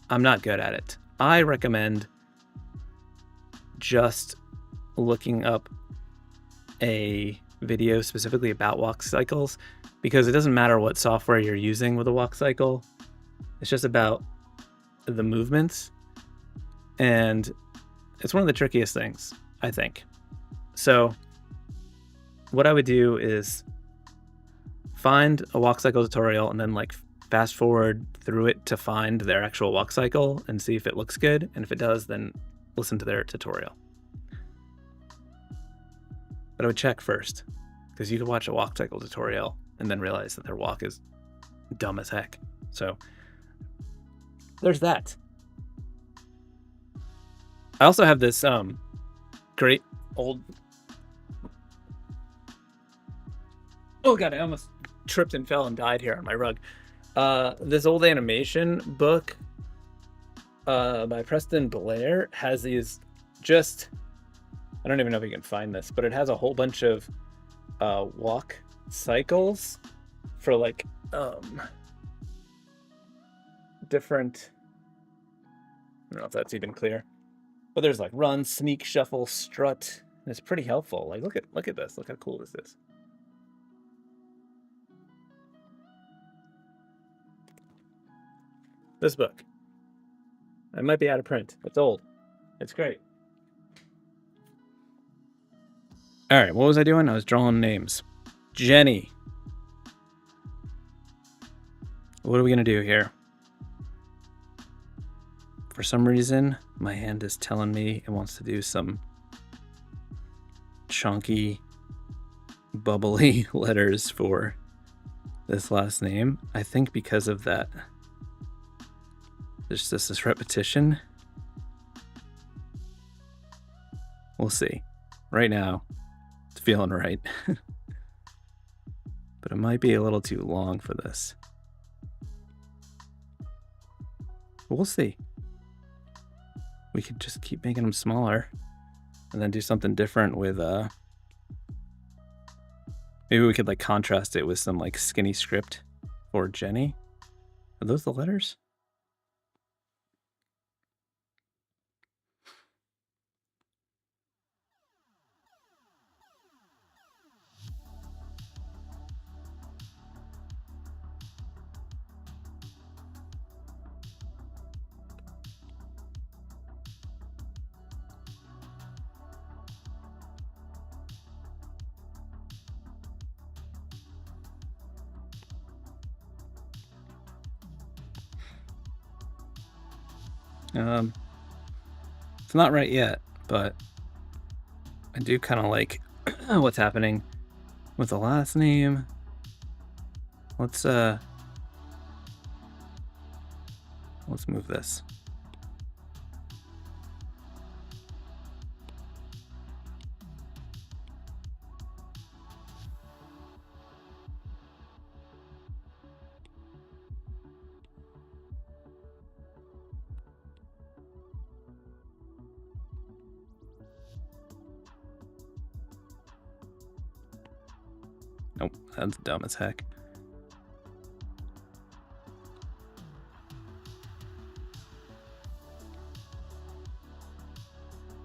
I'm not good at it. I recommend just looking up a video specifically about walk cycles, because it doesn't matter what software you're using with a walk cycle. It's just about the movements, and it's one of the trickiest things, I think. So what I would do is find a walk cycle tutorial and then like fast forward through it to find their actual walk cycle and see if it looks good. And if it does, then listen to their tutorial. But I would check first, because you could watch a walk cycle tutorial and then realize that their walk is dumb as heck. So there's that. I also have this great old... Oh god, I almost tripped and fell and died here on my rug. This old animation book by Preston Blair has these just... I don't even know if you can find this, but it has a whole bunch of walk cycles for like different... I don't know if that's even clear. But there's like run, sneak, shuffle, strut. And it's pretty helpful. Like look at this. Look how cool this is. This book. It might be out of print. It's old. It's great. All right, what was I doing? I was drawing names. Jenny. What are we going to do here? For some reason, my hand is telling me it wants to do some chunky, bubbly letters for this last name. I think because of that, there's just this repetition. We'll see. Right now, it's feeling right. But it might be a little too long for this. We'll see. We could just keep making them smaller and then do something different with, maybe we could like contrast it with some like skinny script for Jenny. Are those the letters? It's not right yet, but I do kind of like what's happening with the last name. Let's move this. Nope, that's dumb as heck.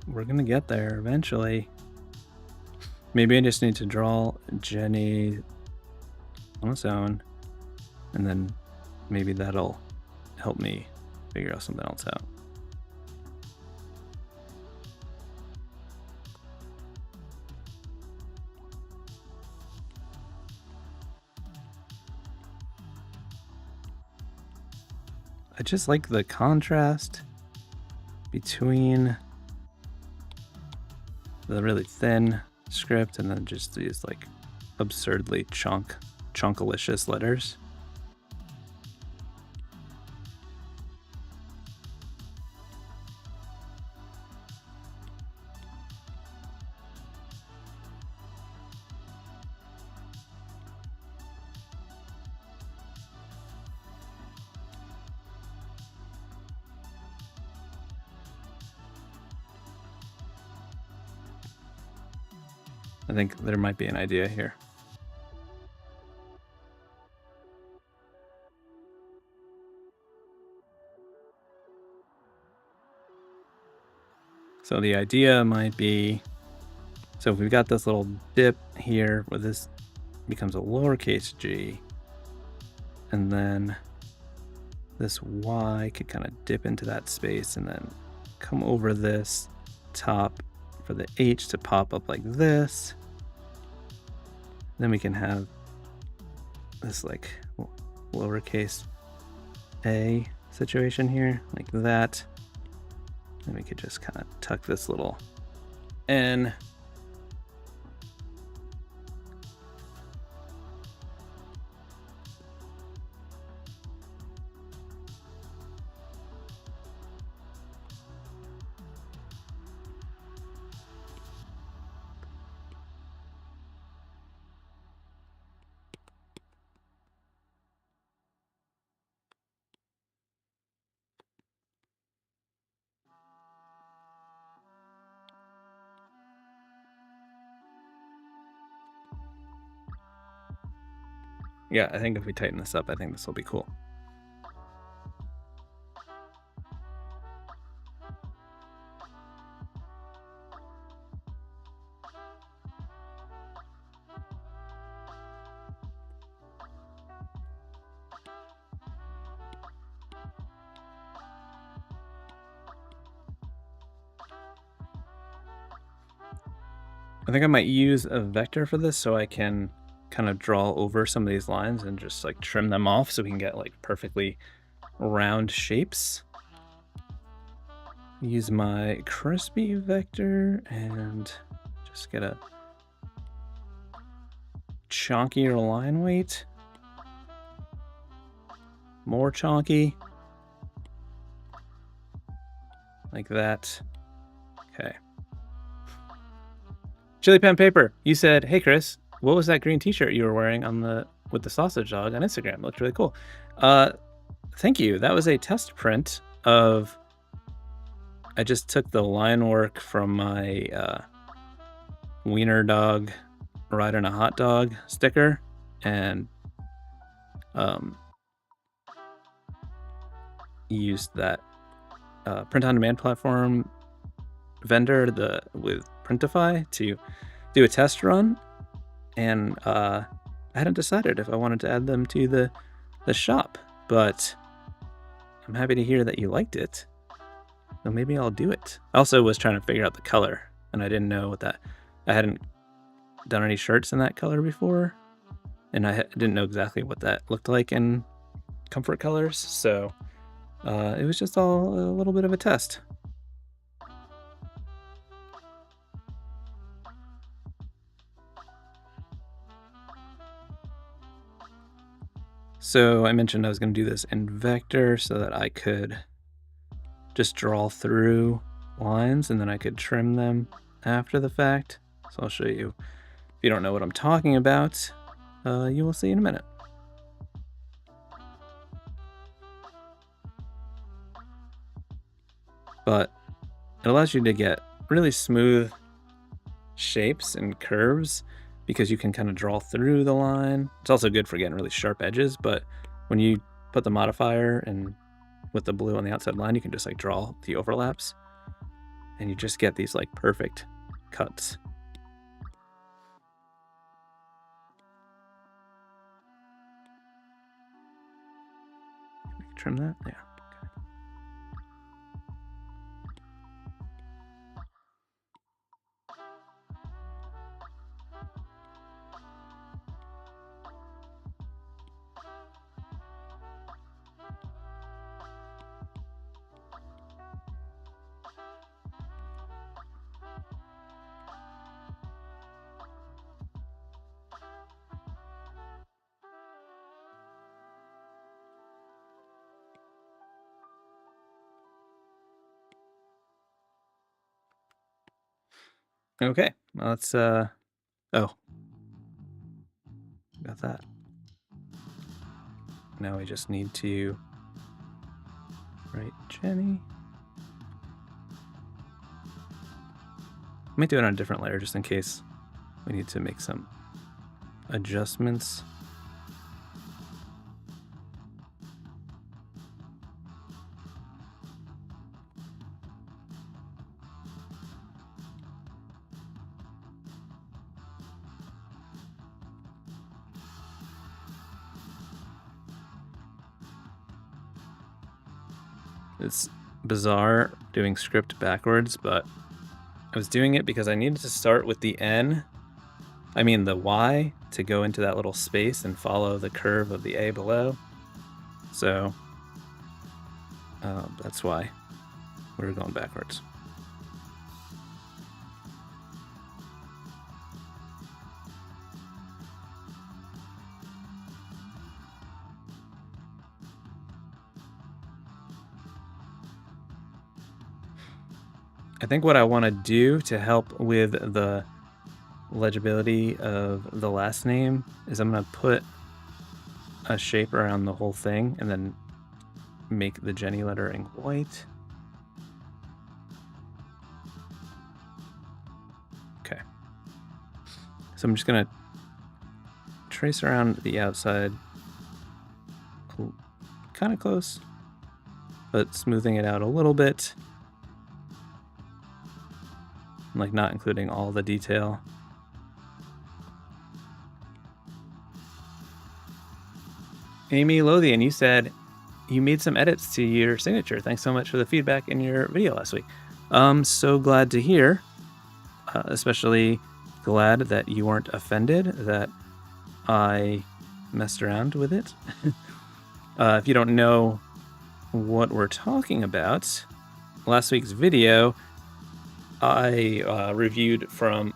We're gonna get there eventually. Maybe I just need to draw Jenny on its own, and then maybe that'll help me figure out something else out. I just like the contrast between the really thin script and then just these like absurdly chunkalicious letters. I think there might be an idea here. So the idea might be, so if we've got this little dip here where this becomes a lowercase g, and then this y could kind of dip into that space and then come over this top for the h to pop up like this. Then we can have this like lowercase a situation here, like that. And we could just kind of tuck this little n. Yeah, I think if we tighten this up, I think this will be cool. I think I might use a vector for this so I can kind of draw over some of these lines and just like trim them off so we can get like perfectly round shapes. Use my crispy vector and just get a chunkier line weight. More chunky. Like that. Okay. Chili Pen Paper, you said, "Hey Chris, what was that green t-shirt you were wearing on with the sausage dog on Instagram? It looked really cool." Thank you. That was a test print of, I just took the line work from my wiener dog riding a hot dog sticker and used that print on demand platform vendor with Printify to do a test run, and I hadn't decided if I wanted to add them to the shop, but I'm happy to hear that you liked it. So maybe I'll do it. I also was trying to figure out the color, and I didn't know what I hadn't done any shirts in that color before, and I didn't know exactly what that looked like in comfort colors, so it was just all a little bit of a test. So I mentioned I was going to do this in vector so that I could just draw through lines and then I could trim them after the fact. So I'll show you. If you don't know what I'm talking about, you will see in a minute. But it allows you to get really smooth shapes and curves because you can kind of draw through the line. It's also good for getting really sharp edges, but when you put the modifier and with the blue on the outside line, you can just like draw the overlaps and you just get these like perfect cuts. Trim that, yeah. Okay, let's, oh, got that. Now we just need to write Jenny. I might do it on a different layer just in case we need to make some adjustments. It's bizarre doing script backwards, but I was doing it because I needed to start with the the Y, to go into that little space and follow the curve of the A below. So that's why we're going backwards. I think what I want to do to help with the legibility of the last name is I'm going to put a shape around the whole thing and then make the Jenny lettering white. Okay. So I'm just going to trace around the outside, kind of close, but smoothing it out a little bit. Like not including all the detail. Amy Lothian, you said you made some edits to your signature. Thanks so much for the feedback in your video last week. So glad to hear, especially glad that you weren't offended that I messed around with it. If you don't know what we're talking about, last week's video, I reviewed some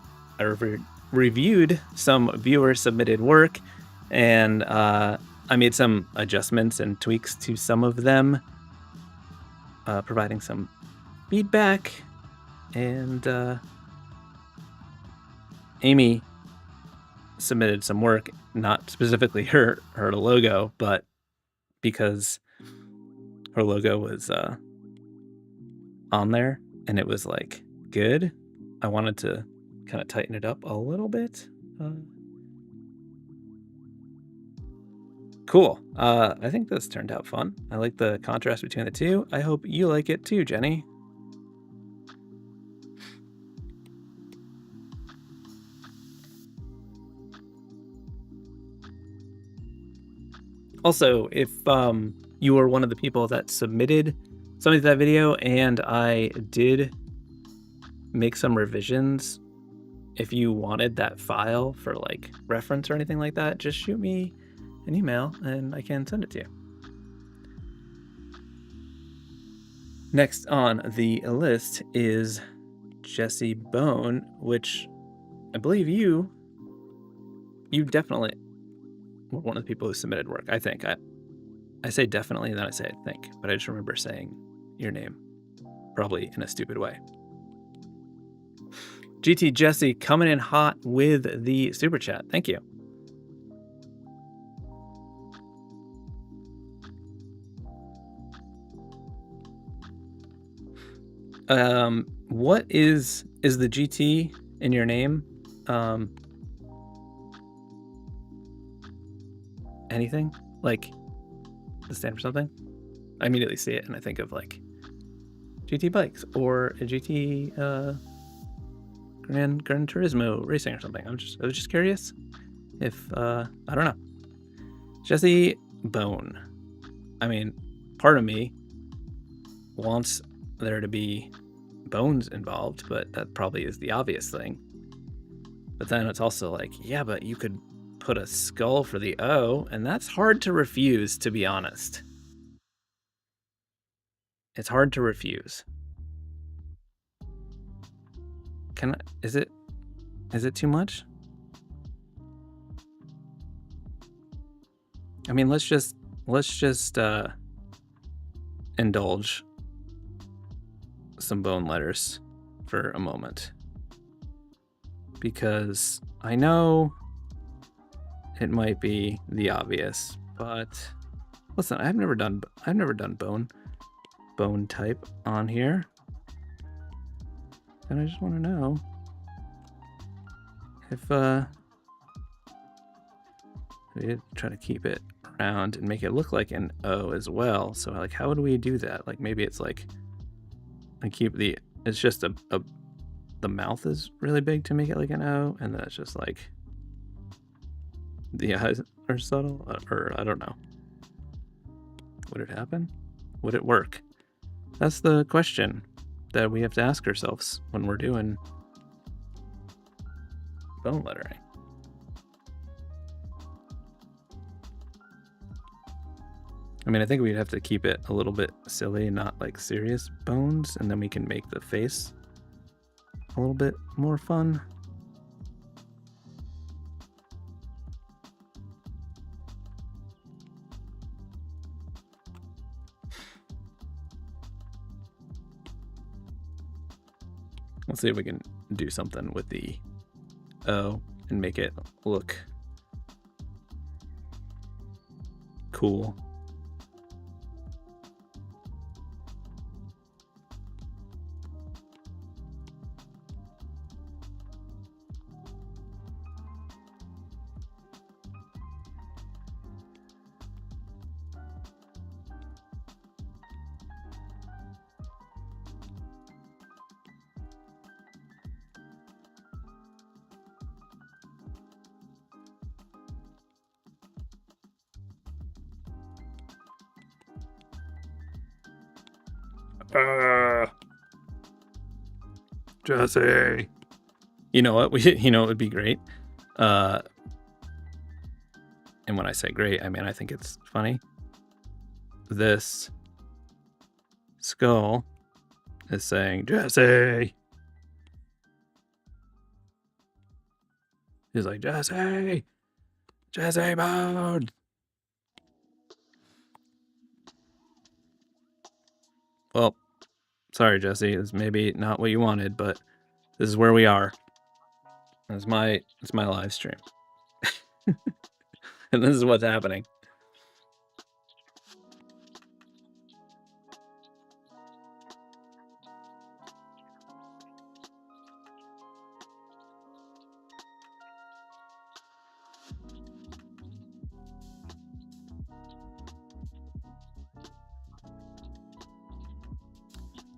viewer submitted work, and I made some adjustments and tweaks to some of them, providing some feedback. And Amy submitted some work, not specifically her logo, but because her logo was on there and it was like good, I wanted to kind of tighten it up a little bit. Cool. I think this turned out fun. I like the contrast between the two. I hope you like it too, Jenny. Also, if you were one of the people that submitted something to that video and I did make some revisions, if you wanted that file for like reference or anything like that, just shoot me an email and I can send it to you. Next on the list is Jesse Bone, which I believe you definitely were one of the people who submitted work. I think I say definitely and then I say I think, but I just remember saying your name probably in a stupid way. GT Jesse coming in hot with the super chat. Thank you. What is the GT in your name? Anything? Like, does it stand for something? I immediately see it and I think of like GT bikes or a GT Gran Turismo racing or something. I was just curious if I don't know. Jesse Bone. I mean, part of me wants there to be bones involved, but that probably is the obvious thing. But then it's also like, yeah, but you could put a skull for the O, and that's hard to refuse, to be honest. It's hard to refuse. Is it too much? I mean, let's just indulge some bone letters for a moment. because I know it might be the obvious, but listen, I've never done bone type on here, and I just want to know if we try to keep it round and make it look like an O as well. So like, how would we do that? Like maybe it's like I keep it's just the mouth is really big to make it like an O, and then it's just like the eyes are subtle, or I don't know. Would it happen? Would it work? That's the question that we have to ask ourselves when we're doing bone lettering. I mean, I think we'd have to keep it a little bit silly, not like serious bones, and then we can make the face a little bit more fun. Let's see if we can do something with the O and make it look cool. Jesse. You know what? It would be great. And when I say great, I mean I think it's funny. This skull is saying, Jesse. He's like, Jesse Bone. Well, sorry, Jesse. It's maybe not what you wanted, but this is where we are. It's my live stream. And this is what's happening.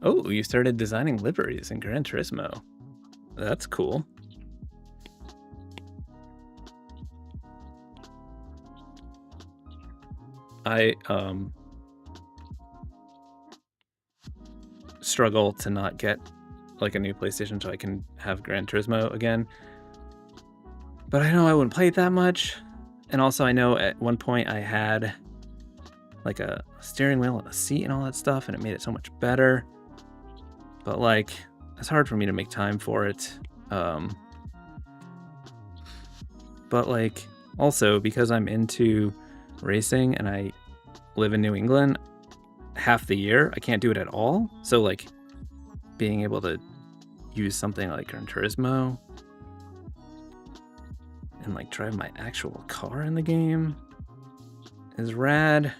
Oh, you started designing liveries in Gran Turismo. That's cool. I struggle to not get like a new PlayStation so I can have Gran Turismo again. But I know I wouldn't play it that much. And also I know at one point I had like a steering wheel and a seat and all that stuff, and it made it so much better. But like, it's hard for me to make time for it. But like, also because I'm into racing and I live in New England half the year, I can't do it at all. So like, being able to use something like Gran Turismo and like drive my actual car in the game is rad.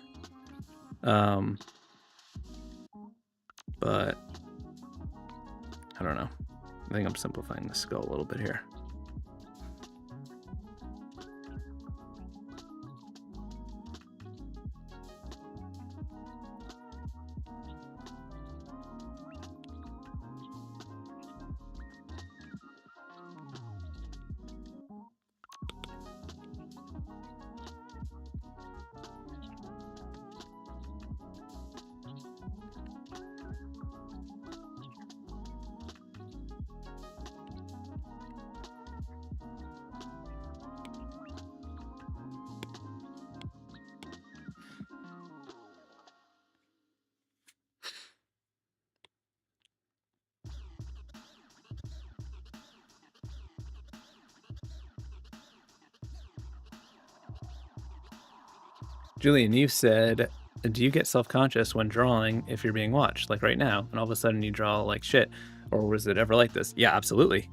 But I don't know. I think I'm simplifying the skull a little bit here. Julian, you said, do you get self-conscious when drawing if you're being watched, like right now, and all of a sudden you draw like shit? Or was it ever like this? Yeah, absolutely.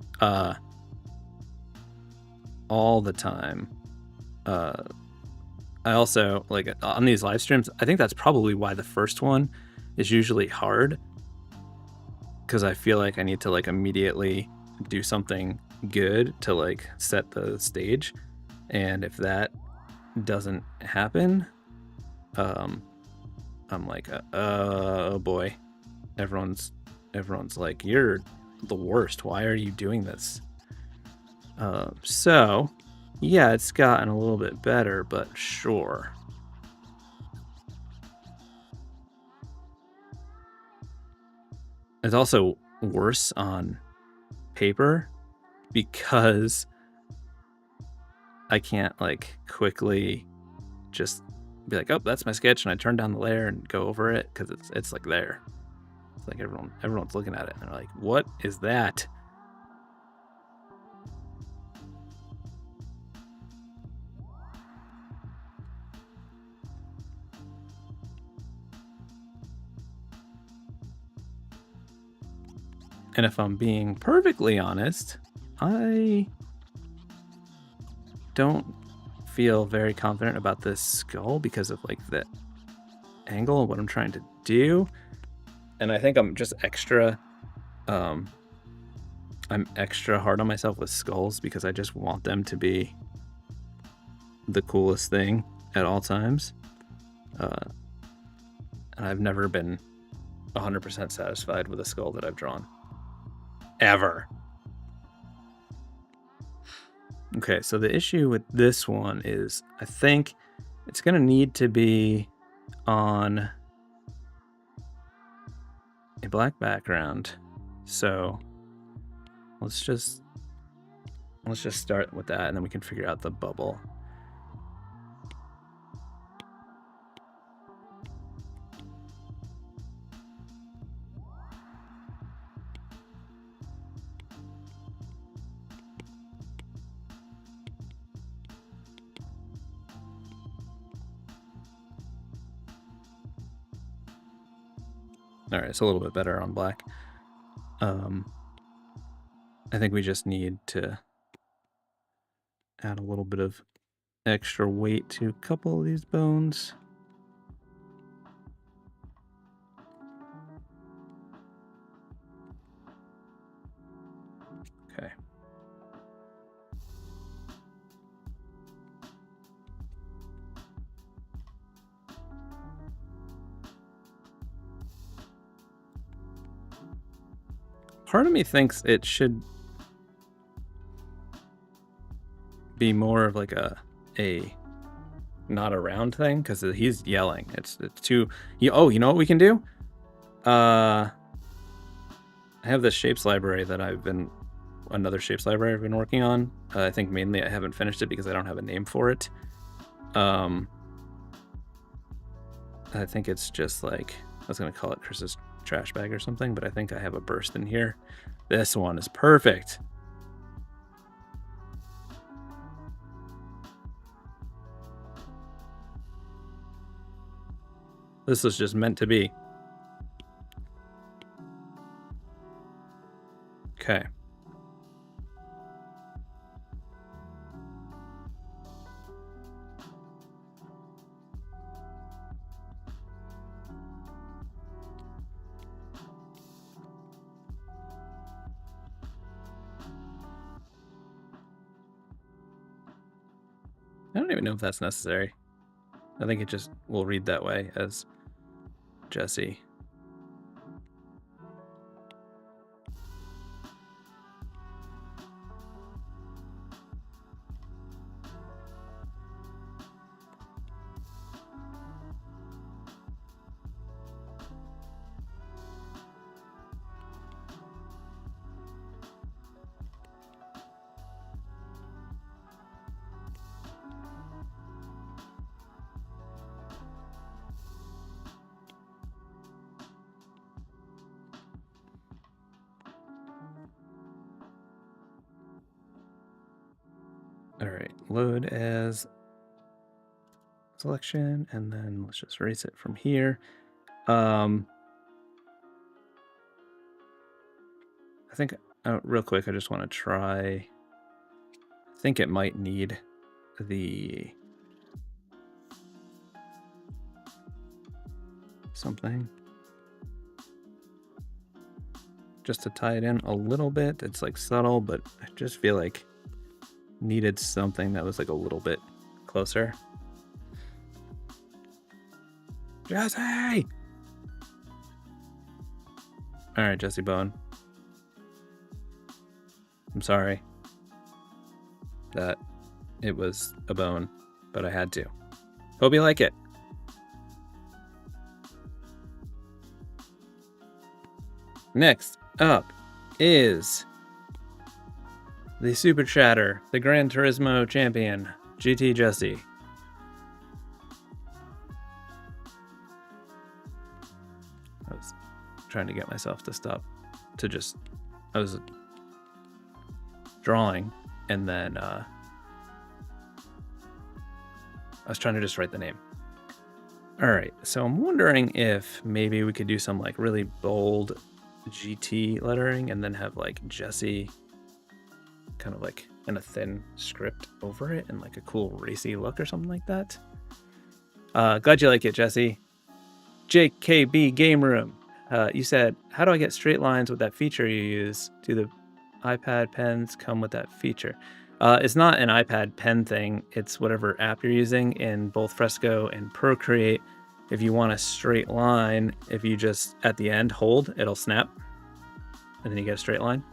all the time. I also, like, on these live streams, I think that's probably why the first one is usually hard, because I feel like I need to, like, immediately do something good to, like, set the stage, and if that doesn't happen, I'm like, oh boy, everyone's like, you're the worst. Why are you doing this? So yeah, it's gotten a little bit better, but sure. It's also worse on paper because I can't, like, quickly just be like, oh, that's my sketch, and I turn down the layer and go over it, because it's like there. It's like everyone's looking at it and they're like, what is that? And if I'm being perfectly honest, I don't feel very confident about this skull because of, like, the angle and what I'm trying to do. And I think I'm just extra I'm extra hard on myself with skulls because I just want them to be the coolest thing at all times. And I've never been 100% satisfied with a skull that I've drawn. Ever. Okay, so the issue with this one is I think it's going to need to be on a black background. So let's just start with that, and then we can figure out the bubble. All right, it's a little bit better on black. I think we just need to add a little bit of extra weight to a couple of these bones. Okay. Part of me thinks it should be more of like a not a round thing, because he's yelling. It's too. Oh, you know what we can do? I have this shapes library that another shapes library I've been working on. I think mainly I haven't finished it because I don't have a name for it. I think it's just like, I was gonna call it Chris's trash bag or something, but I think I have a burst in here. This one is perfect. This was just meant to be. Okay. I don't even know if that's necessary. I think it just will read that way as Jesse. All right, load as selection, and then let's just erase it from here. I think real quick, I just want to try. I think it might need the something just to tie it in a little bit. It's like subtle, but I just feel like needed something that was like a little bit closer. Jesse! All right, Jesse Bone. I'm sorry that it was a bone, but I had to. Hope you like it. Next up is the Super Chatter, the Gran Turismo champion, GT Jesse. I was trying to get myself to stop, I was drawing, and then I was trying to just write the name. All right, so I'm wondering if maybe we could do some like really bold GT lettering and then have like Jesse kind of like in a thin script over it and like a cool racy look or something like that. Glad you like it, Jesse. JKB Game Room. You said, how do I get straight lines with that feature you use? Do the iPad pens come with that feature? It's not an iPad pen thing. It's whatever app you're using in both Fresco and Procreate. If you want a straight line, if you just at the end hold, it'll snap, and then you get a straight line.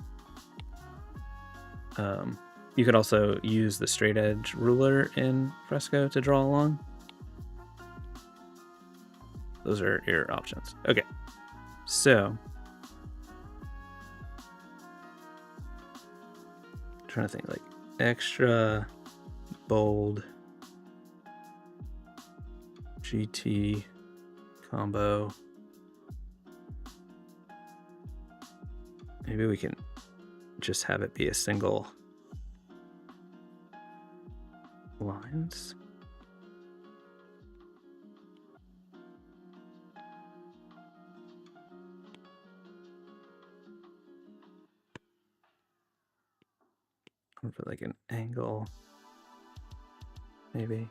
You could also use the straight edge ruler in Fresco to draw along. Those are your options. Okay, so I'm trying to think like extra bold GT combo. Maybe we can just have it be a single lines. Or for like an angle, maybe.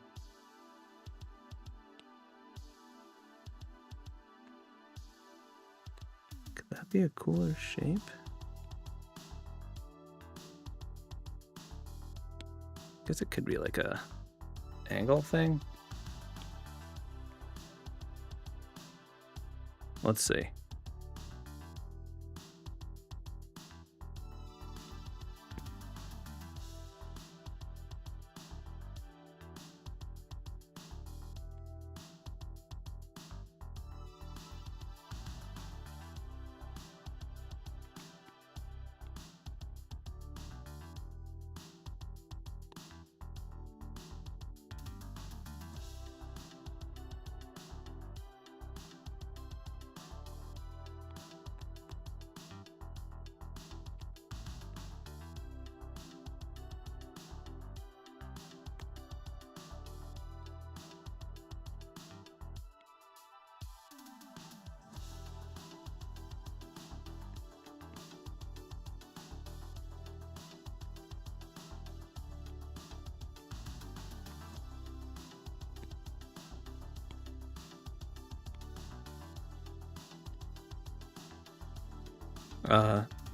Could that be a cooler shape? Guess it could be like a angle thing. Let's see.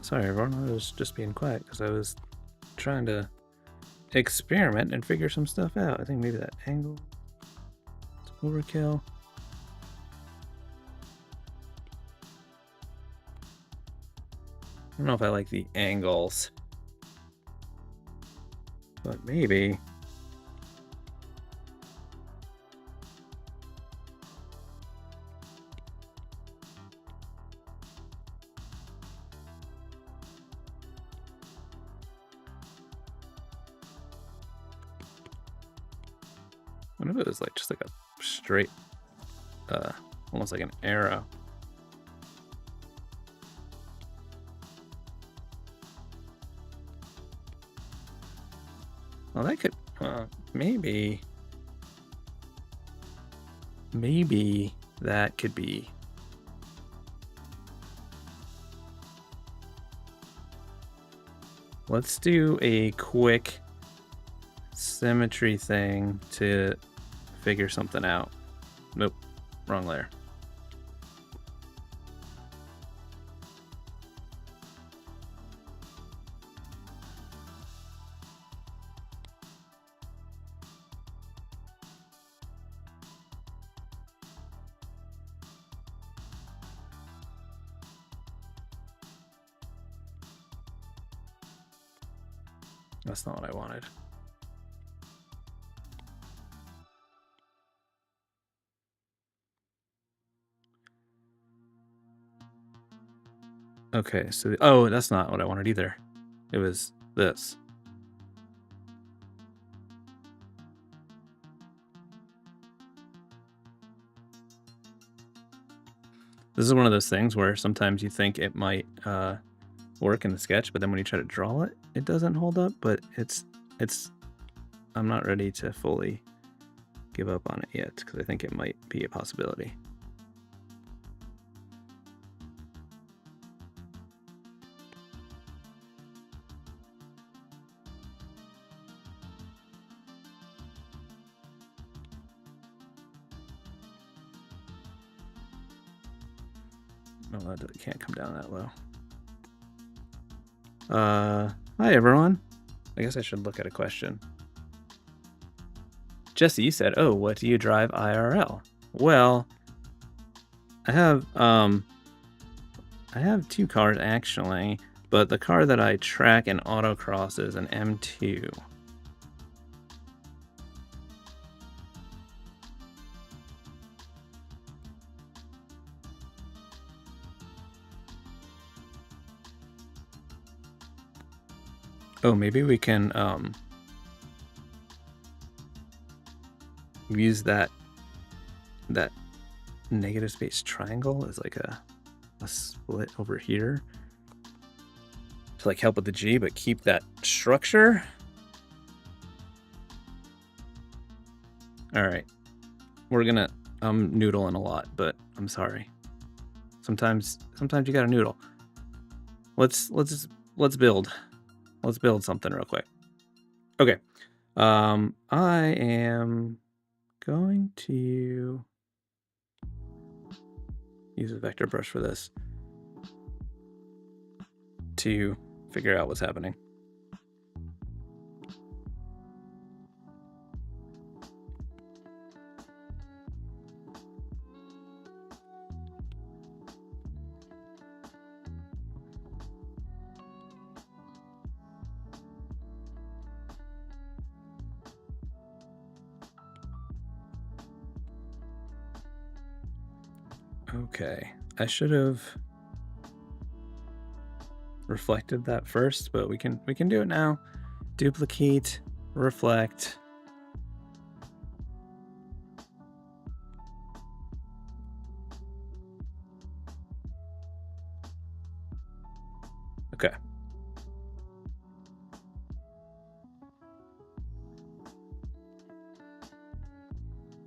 Sorry everyone, I was just being quiet because I was trying to experiment and figure some stuff out. I think maybe that angle is overkill. I don't know if I like the angles, but maybe. What if it was like just like a straight, almost like an arrow? Well, that could, maybe that could be. Let's do a quick symmetry thing to figure something out. Nope, wrong layer. That's not what I wanted. Okay, so oh, that's not what I wanted either. It was this. This is one of those things where sometimes you think it might work in the sketch, but then when you try to draw it, it doesn't hold up. But it's I'm not ready to fully give up on it yet because I think it might be a possibility. Oh, it can't come down that low. Hi everyone. I guess I should look at a question. Jesse said, "Oh, what do you drive IRL?" Well, I have two cars actually, but the car that I track in autocross is an M2. Oh, maybe we can use that negative space triangle as like a split over here to like help with the G, but keep that structure. All right, we're gonna noodling a lot, but I'm sorry. Sometimes you gotta noodle. Let's build. Let's build something real quick. Okay. I am going to use a vector brush for this to figure out what's happening. Okay, I should have reflected that first, but we can do it now. Duplicate, reflect. Okay.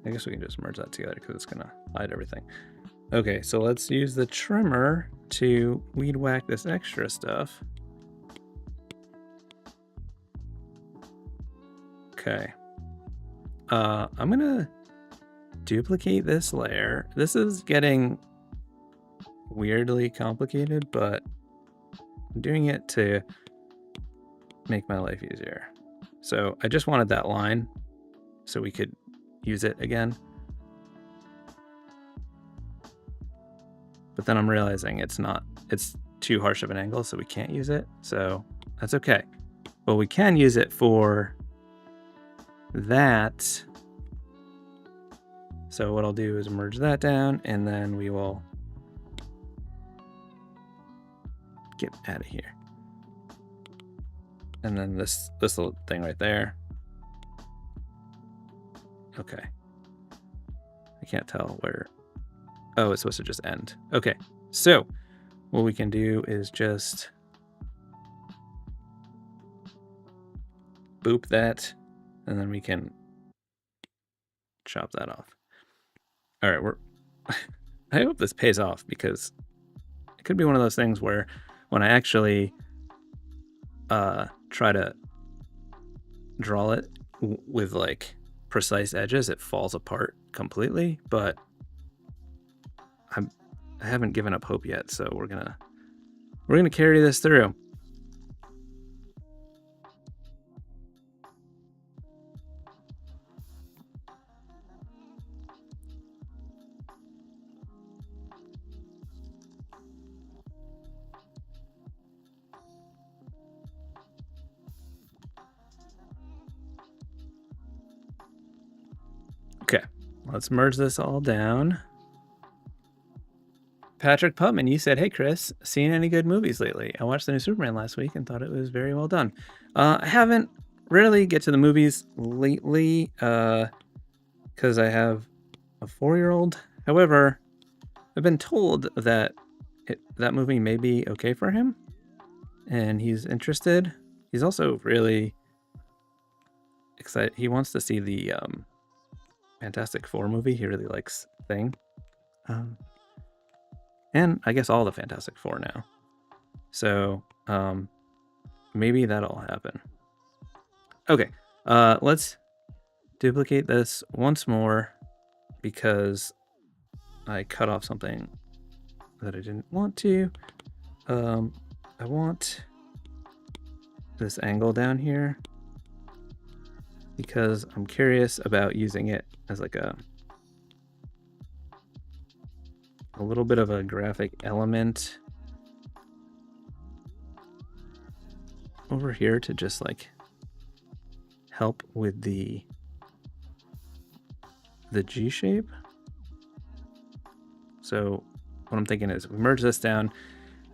I guess we can just merge that together because it's gonna hide everything. Okay, so let's use the trimmer to weed whack this extra stuff. Okay. I'm gonna duplicate this layer. This is getting weirdly complicated, but I'm doing it to make my life easier. So I just wanted that line so we could use it again. But then I'm realizing it's too harsh of an angle, so we can't use it. So that's okay. But we can use it for that. So what I'll do is merge that down, and then we will get out of here. And then this little thing right there. Okay. I can't tell where. Oh, it's supposed to just end. Okay, so what we can do is just boop that, and then we can chop that off. All right, I hope this pays off, because it could be one of those things where when I actually try to draw it, with like precise edges, it falls apart completely, but I haven't given up hope yet, so we're gonna carry this through. Okay, let's merge this all down. Patrick Putman, you said, "Hey Chris, seen any good movies lately? I watched the new Superman last week and thought it was very well done." I haven't really get to the movies lately because I have a 4-year-old. However, I've been told that that movie may be okay for him, and he's interested. He's also really excited. He wants to see the Fantastic Four movie. He really likes Thing. And I guess all the Fantastic Four now. So maybe that'll happen. Okay, let's duplicate this once more because I cut off something that I didn't want to. I want this angle down here because I'm curious about using it as like a little bit of a graphic element over here to just like help with the G shape. So what I'm thinking is we merge this down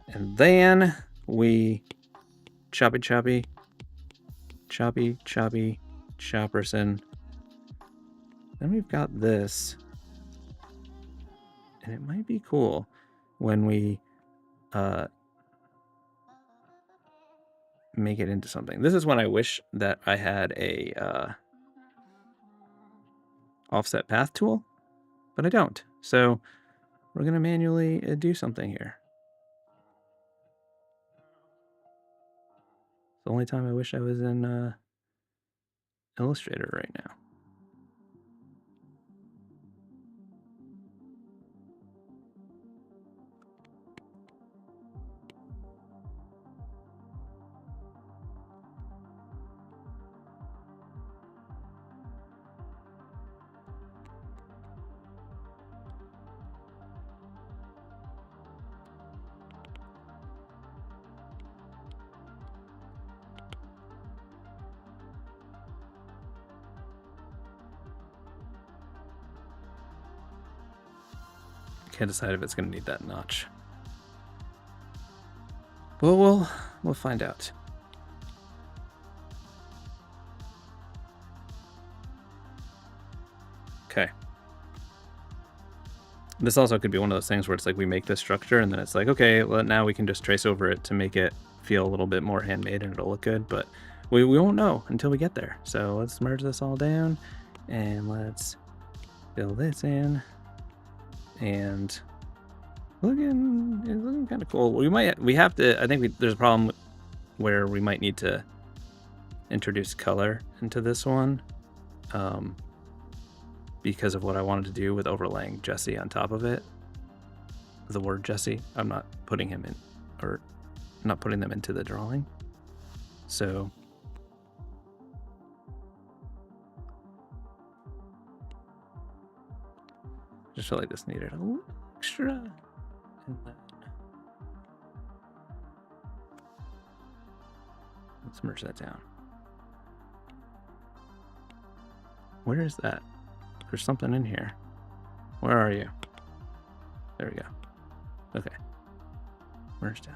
and then we choppy chopperson. Then we've got this. And it might be cool when we make it into something. This is when I wish that I had a offset path tool, but I don't. So we're going to manually do something here. It's the only time I wish I was in Illustrator right now. Can't decide if it's going to need that notch. Well, we'll find out. Okay. This also could be one of those things where it's like we make this structure and then it's like, okay, well, now we can just trace over it to make it feel a little bit more handmade and it'll look good, but we won't know until we get there. So let's merge this all down and fill this in. And it's looking kind of cool. There's a problem where we might need to introduce color into this one because of what I wanted to do with overlaying Jesse on top of it. The word Jesse, I'm not putting him in, or not putting them into the drawing. So just feel like this needed a little extra. And then let's merge that down. Where is that? There's something in here. Where are you? There we go. Okay. Merge down.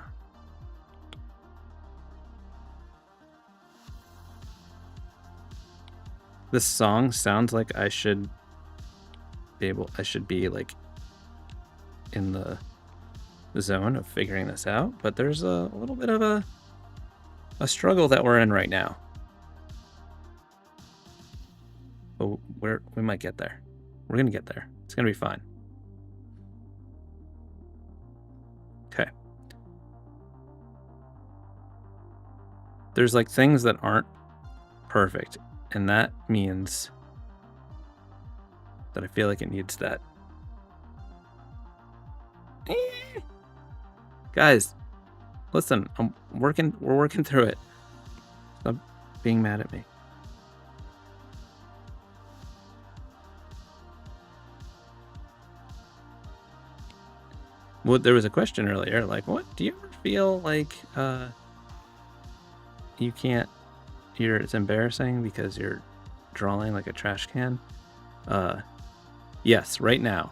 This song sounds like I should be like in the zone of figuring this out, but there's a little bit of a struggle that we're in right now. But we might get there. We're gonna get there. It's gonna be fine. Okay. There's like things that aren't perfect And that means that I feel like it needs that. Guys, listen, we're working through it. Stop being mad at me. Well, there was a question earlier, like, what do you ever feel like you can't, it's embarrassing because you're drawing like a trash can? Yes, right now.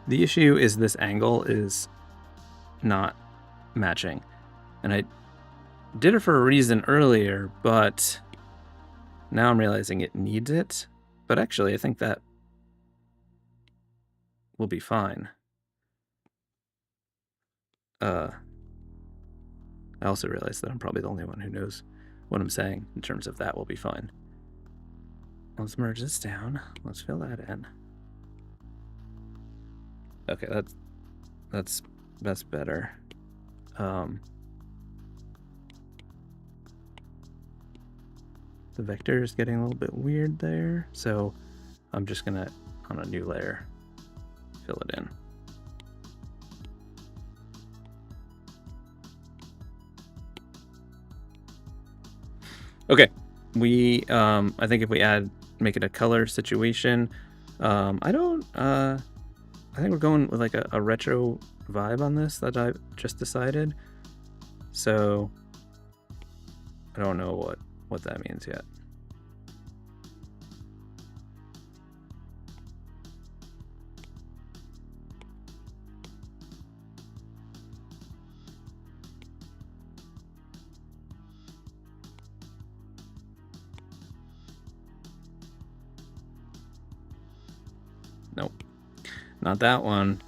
The issue is this angle is not matching. And I did it for a reason earlier, but now I'm realizing it needs it. But actually, I think that will be fine. I also realized that I'm probably the only one who knows what I'm saying in terms of that will be fine. Let's merge this down. Let's fill that in. Okay, that's better. The vector is getting a little bit weird there, so I'm just gonna, on a new layer, fill it in. Okay, we I think if we make it a color situation, I think we're going with like a retro vibe on this that I just decided. So I don't know what that means yet. Nope, not that one.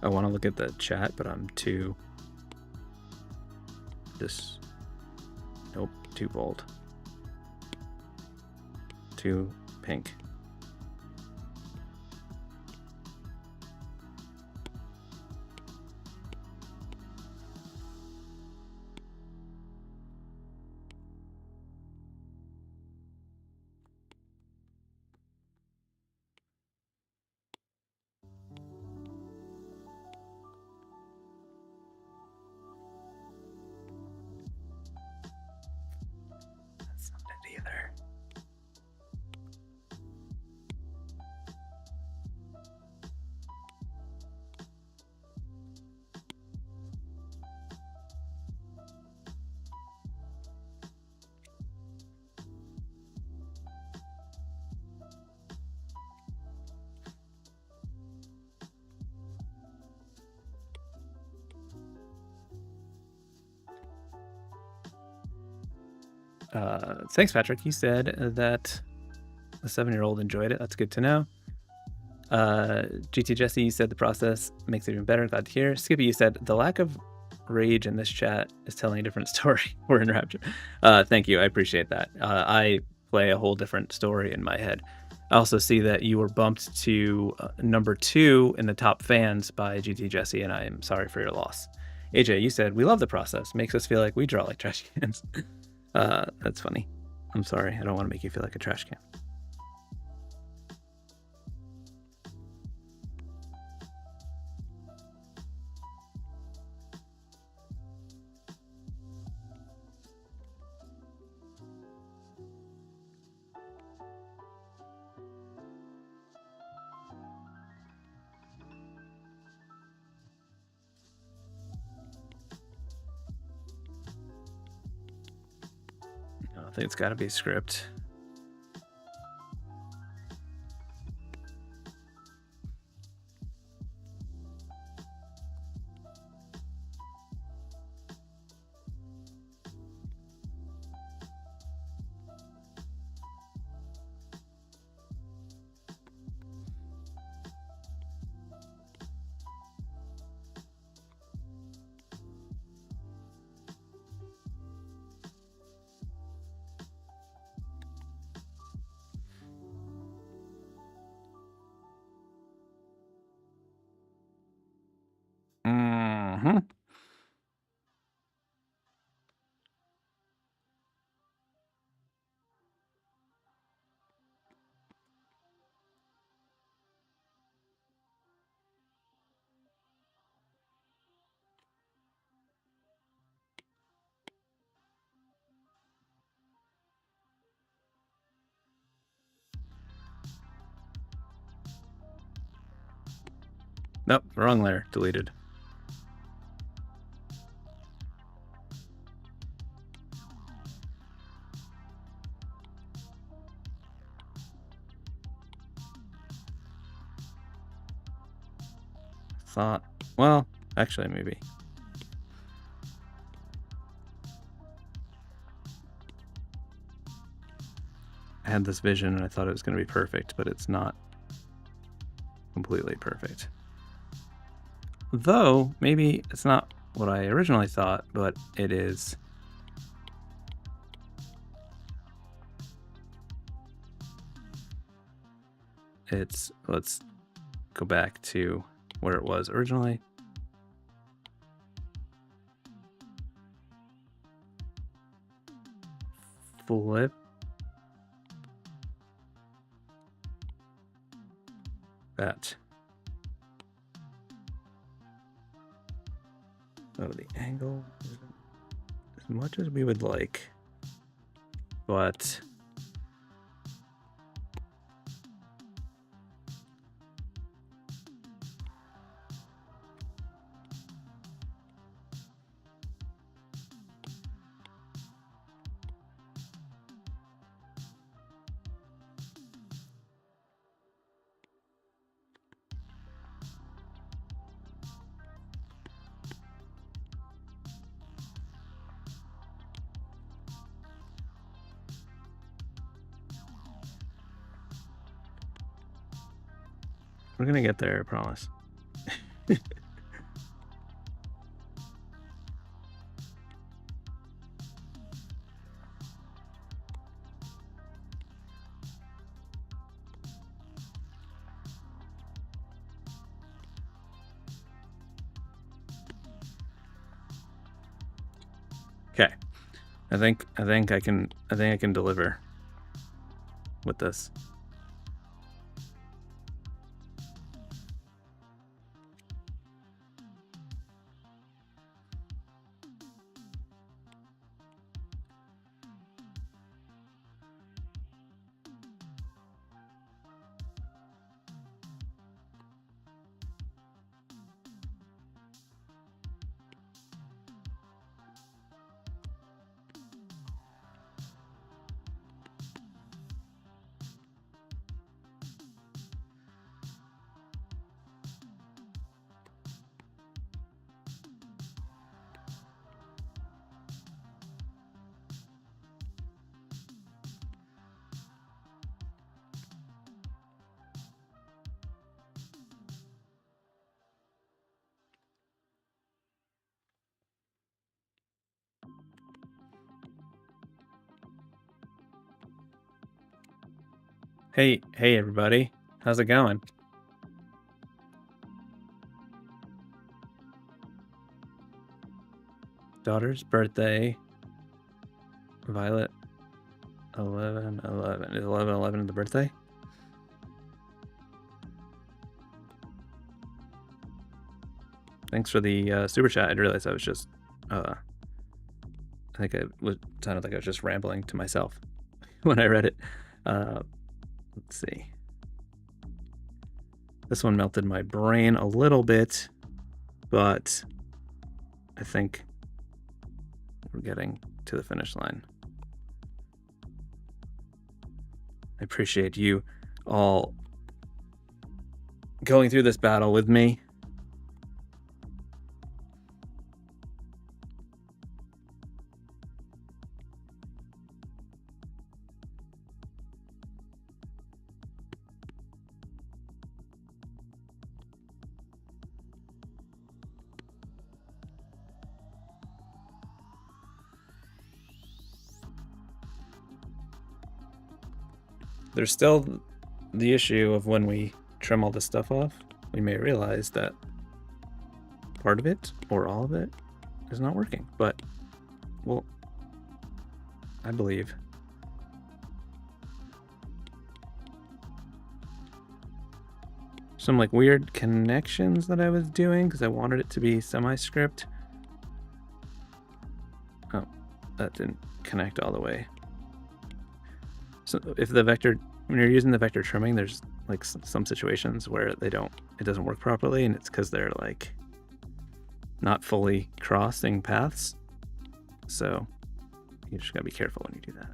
I want to look at the chat, but I'm too nope, too bold, too pink. Thanks, Patrick. You said that the 7-year-old enjoyed it. That's good to know. GT Jesse, you said the process makes it even better. Glad to hear. Skippy, you said the lack of rage in this chat is telling a different story. We're in rapture. Thank you. I appreciate that. I play a whole different story in my head. I also see that you were bumped to number 2 in the top fans by GT Jesse, and I am sorry for your loss. AJ, you said we love the process. Makes us feel like we draw like trash cans. That's funny. I'm sorry. I don't want to make you feel like a trash can. I think it's got to be a script. Mm-hmm. Nope, wrong layer. Deleted. Thought, well, actually, maybe. I had this vision and I thought it was going to be perfect, but it's not completely perfect. Though, maybe it's not what I originally thought, but it is. Let's go back to where it was originally. Flip that. Oh, the angle isn't as much as we would like, but we're gonna get there, I promise. Okay, I think I can deliver with this. Hey everybody, how's it going? Daughter's birthday, Violet, 11/11. Is 11/11 the birthday? Thanks for the super chat. I realized I was just, I think it sounded like I was just rambling to myself when I read it. Let's see. This one melted my brain a little bit, but I think we're getting to the finish line. I appreciate you all going through this battle with me. There's still the issue of when we trim all this stuff off, we may realize that part of it or all of it is not working, but well, I believe. Some like weird connections that I was doing because I wanted it to be semi-script. Oh, that didn't connect all the way. So if the vector, when you're using the vector trimming, there's like some situations where it doesn't work properly, and it's because they're like not fully crossing paths. So you just gotta be careful when you do that.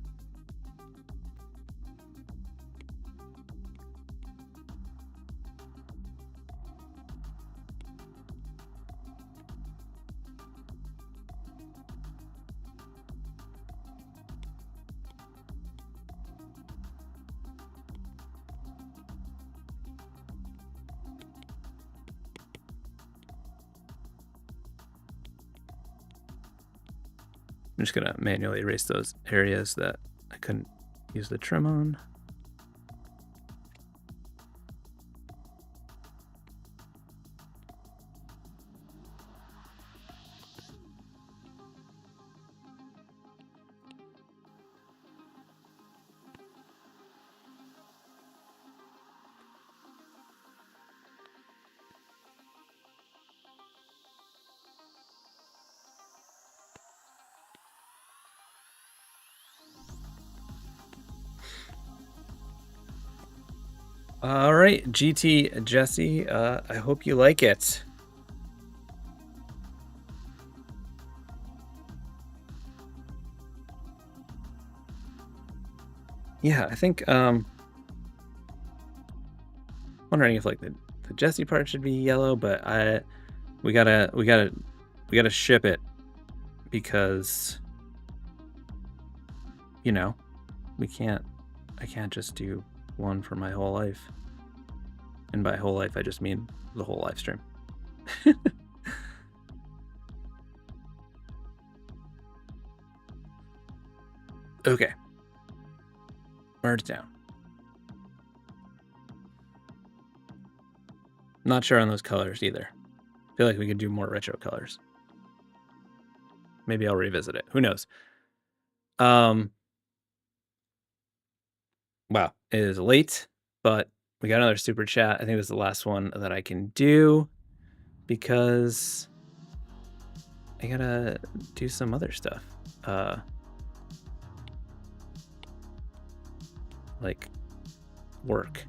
I'm just gonna manually erase those areas that I couldn't use the trim on. All right, GT Jesse, I hope you like it. Yeah, I think wondering if like the Jesse part should be yellow, but we gotta ship it because you know I can't just do one for my whole life. And by whole life, I just mean the whole live stream. Okay. Merge down. Not sure on those colors either. Feel like we could do more retro colors. Maybe I'll revisit it. Who knows? Wow, it is late, but we got another super chat. I think this is the last one that I can do because I gotta do some other stuff. Like work.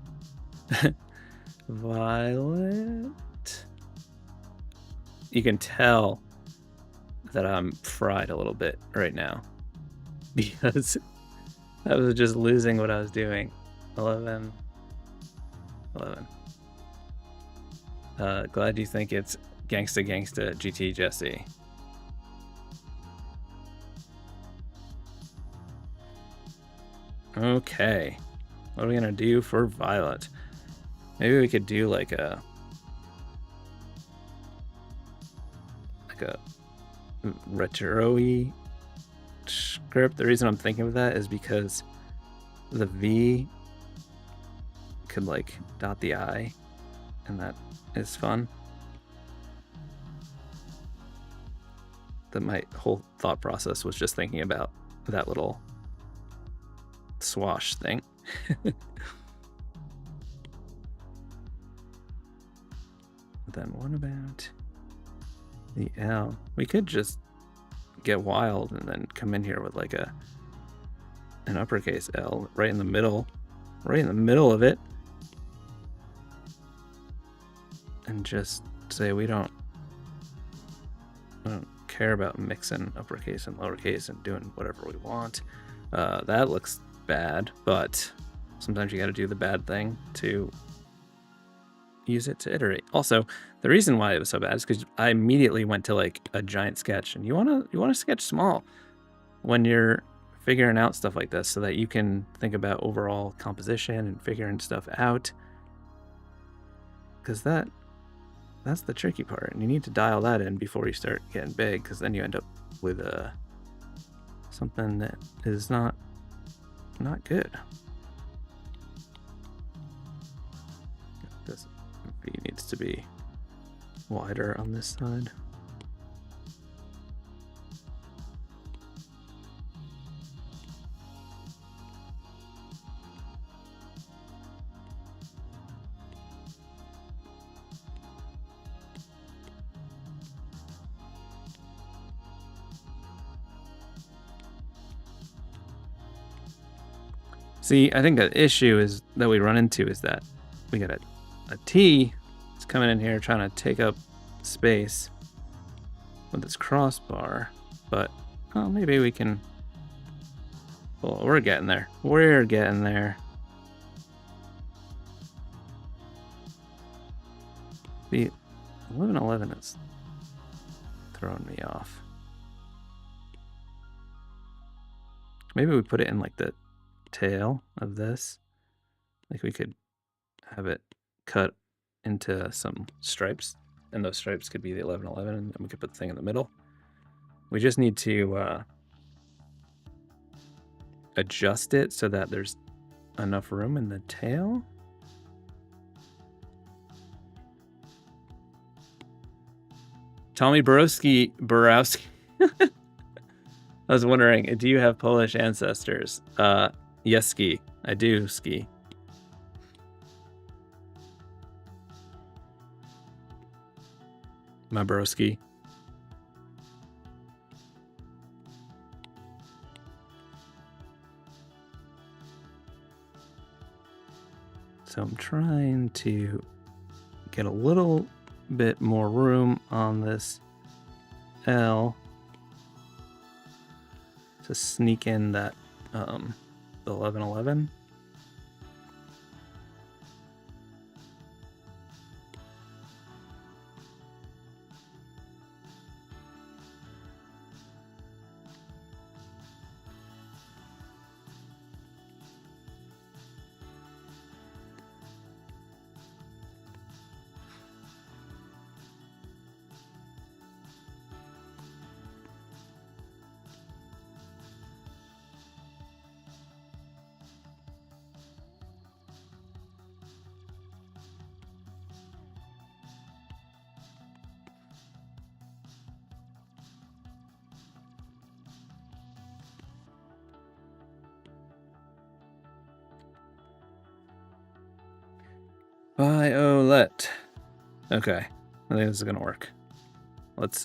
Violet. You can tell that I'm fried a little bit right now because I was just losing what I was doing. 11. Glad you think it's gangsta GT Jesse. Okay, what are we gonna do for Violet? Maybe we could do like a retro-y script. The reason I'm thinking of that is because the V could like dot the I, and that is fun. That my whole thought process was just thinking about that little swash thing. Then what about the L? We could just get wild and then come in here with like an uppercase L right in the middle of it, and just say we don't care about mixing uppercase and lowercase and doing whatever we want. That looks bad, but sometimes you got to do the bad thing to use it to iterate. Also, the reason why it was so bad is because I immediately went to like a giant sketch, and you want to sketch small when you're figuring out stuff like this, so that you can think about overall composition and figuring stuff out. Because that's the tricky part, and you need to dial that in before you start getting big, because then you end up with something that is not good. This V needs to be wider on this side. See, I think the issue is that we run into is that we got a T that's coming in here trying to take up space with this crossbar, but oh, maybe we can. Well, we're getting there. We're getting there. The 1111 is throwing me off. Maybe we put it in like the tail of this. Like we could have it cut into some stripes, and those stripes could be the 1111, and we could put the thing in the middle. We just need to adjust it so that there's enough room in the tail. Tommy Borowski. I was wondering, do you have Polish ancestors? Yes, ski. I do ski. My broski. So I'm trying to get a little bit more room on this L to sneak in that the 1111. Violet. Okay, I think this is gonna work. Let's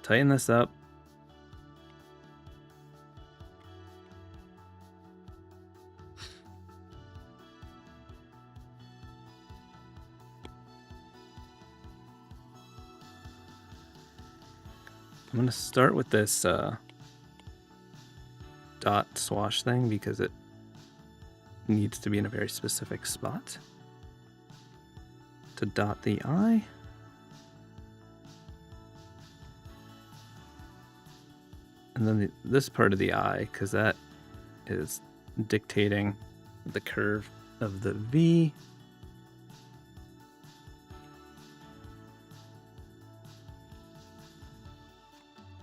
tighten this up. I'm gonna start with this dot swash thing because it needs to be in a very specific spot to dot the eye. And then this part of the eye, because that is dictating the curve of the V.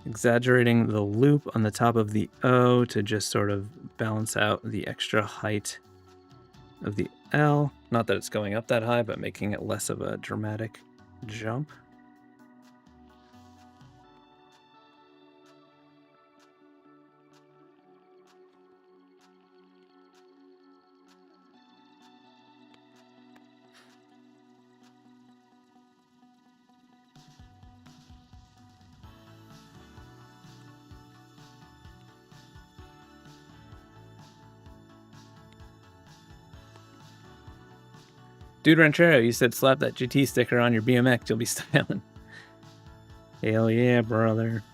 Exaggerating the loop on the top of the O to just sort of balance out the extra height of the L. Not that it's going up that high, but making it less of a dramatic jump. Dude Ranchero, you said slap that GT sticker on your BMX, you'll be styling. Hell yeah, brother.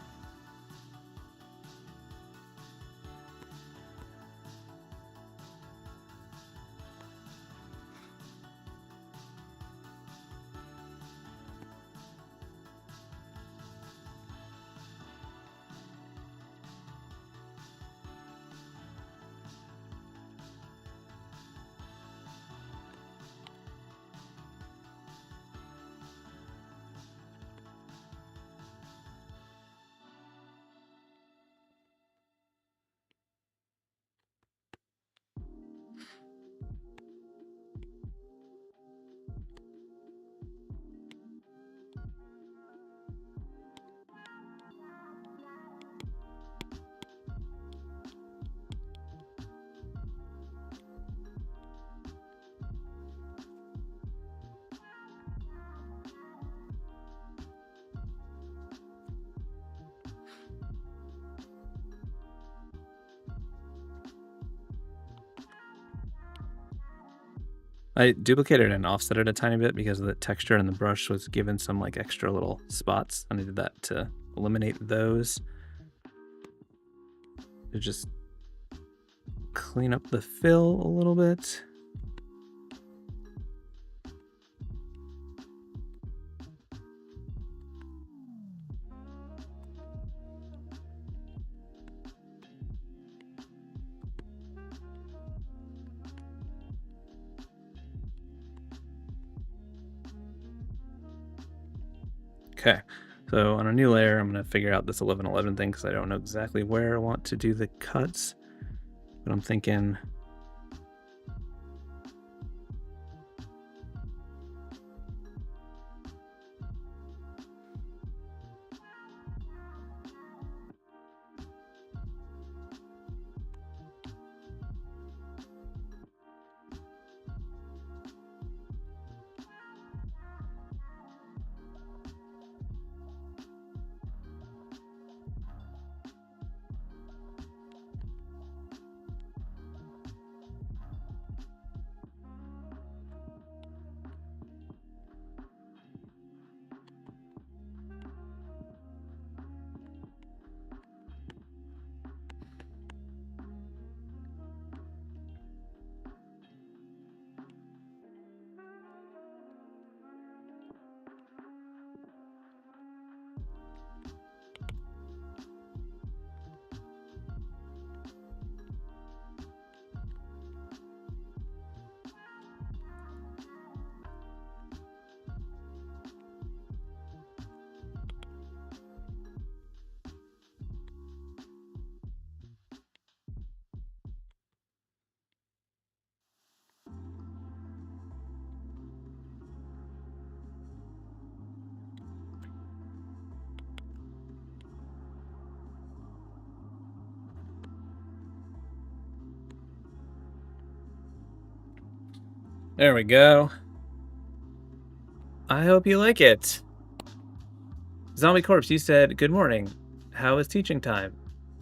I duplicated and offset it a tiny bit because the texture in the brush was given some like extra little spots, and I did that to eliminate those. To just clean up the fill a little bit. Okay, so on a new layer, I'm going to figure out this 1111 thing because I don't know exactly where I want to do the cuts, but I'm thinking there we go. I hope you like it. Zombie Corpse, you said, good morning. How was teaching time?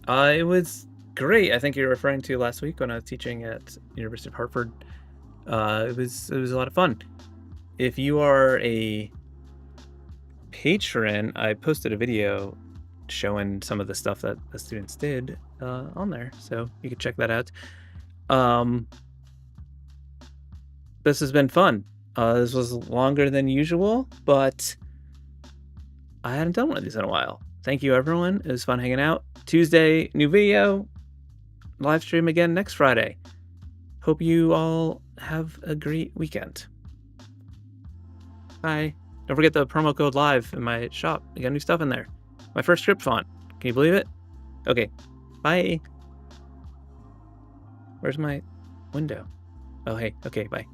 It was great. I think you're referring to last week when I was teaching at University of Hartford. It was a lot of fun. If you are a patron, I posted a video showing some of the stuff that the students did on there, so you can check that out. This has been fun. This was longer than usual, but I hadn't done one of these in a while. Thank you, everyone. It was fun hanging out. Tuesday, new video. Live stream again next Friday. Hope you all have a great weekend. Bye. Don't forget the promo code LIVE in my shop. I got new stuff in there. My first script font. Can you believe it? Okay. Bye. Where's my window? Oh, hey. Okay, bye.